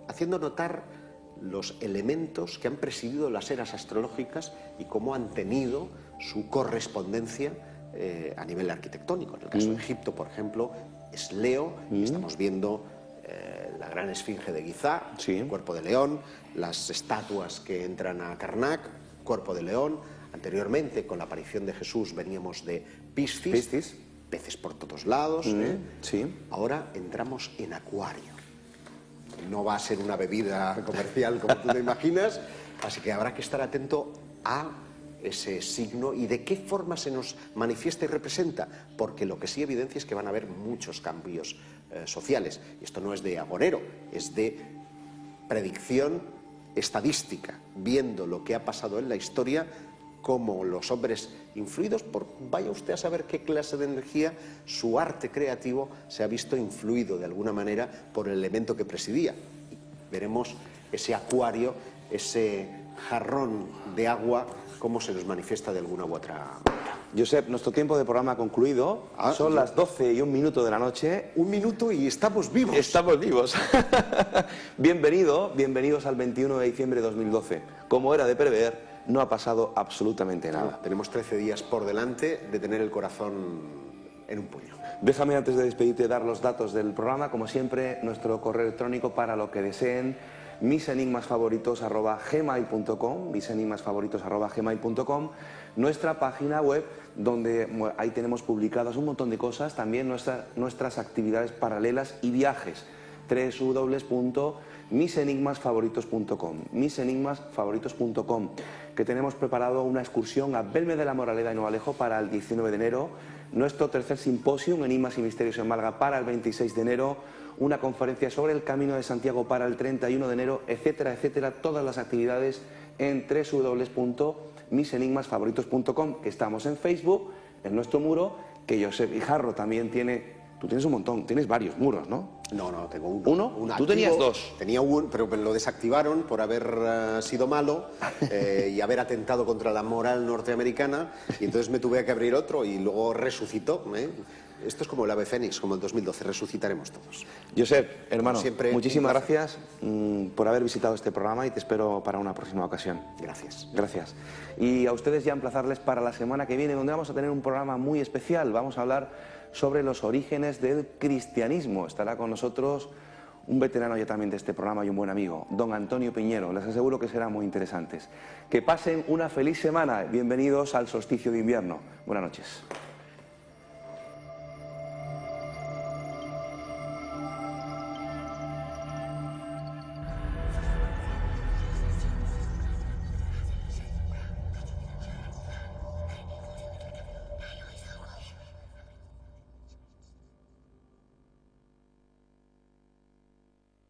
haciendo notar los elementos que han presidido las eras astrológicas y cómo han tenido su correspondencia a nivel arquitectónico. En el caso de Egipto, por ejemplo, es Leo, y estamos viendo la gran esfinge de Gizá, cuerpo de león, las estatuas que entran a Karnak, cuerpo de león. Anteriormente, con la aparición de Jesús, veníamos de Piscis, peces por todos lados. Ahora entramos en Acuario. No va a ser una bebida comercial como tú te imaginas, así que habrá que estar atento a ese signo y de qué forma se nos manifiesta y representa, porque lo que sí evidencia es que van a haber muchos cambios sociales. Y esto no es de agorero, es de predicción estadística, viendo lo que ha pasado en la historia, cómo los hombres influidos por, vaya usted a saber qué clase de energía, su arte creativo se ha visto influido de alguna manera por el elemento que presidía. Veremos ese acuario, ese jarrón de agua, cómo se nos manifiesta de alguna u otra manera. Josep, nuestro tiempo de programa ha concluido. Son las 12:01 de la noche. 1 minuto y estamos vivos. Estamos vivos. Bienvenidos al 21 de diciembre de 2012. Como era de prever, no ha pasado absolutamente nada. Tenemos 13 días por delante de tener el corazón en un puño. Déjame, antes de despedirte, dar los datos del programa. Como siempre, nuestro correo electrónico para lo que deseen: misenigmasfavoritos@gmail.com, nuestra página web, donde ahí tenemos publicadas un montón de cosas, también nuestras actividades paralelas y viajes, www.misenigmasfavoritos.com, que tenemos preparado una excursión a Belme de la Moraleda y Nuevo para el 19 de enero, nuestro tercer simposio Enigmas y Misterios en Málaga para el 26 de enero, una conferencia sobre el Camino de Santiago para el 31 de enero, etcétera, etcétera. Todas las actividades en www.misenigmasfavoritos.com, que estamos en Facebook, en nuestro muro, que Josep Guijarro también tiene. Tú tienes un montón, tienes varios muros, ¿no? No, tengo uno. ¿Uno? Tú tenías 2. Tenía uno, pero lo desactivaron por haber sido malo y haber atentado contra la moral norteamericana, y entonces me tuve que abrir otro y luego resucitó. Esto es como el ave fénix, como el 2012, resucitaremos todos. Josep, hermano, siempre, muchísimas gracias por haber visitado este programa y te espero para una próxima ocasión. Gracias. Gracias. Y a ustedes ya emplazarles para la semana que viene, donde vamos a tener un programa muy especial. Vamos a hablar sobre los orígenes del cristianismo. Estará con nosotros un veterano ya también de este programa y un buen amigo, don Antonio Piñero. Les aseguro que serán muy interesantes. Que pasen una feliz semana. Bienvenidos al solsticio de invierno. Buenas noches.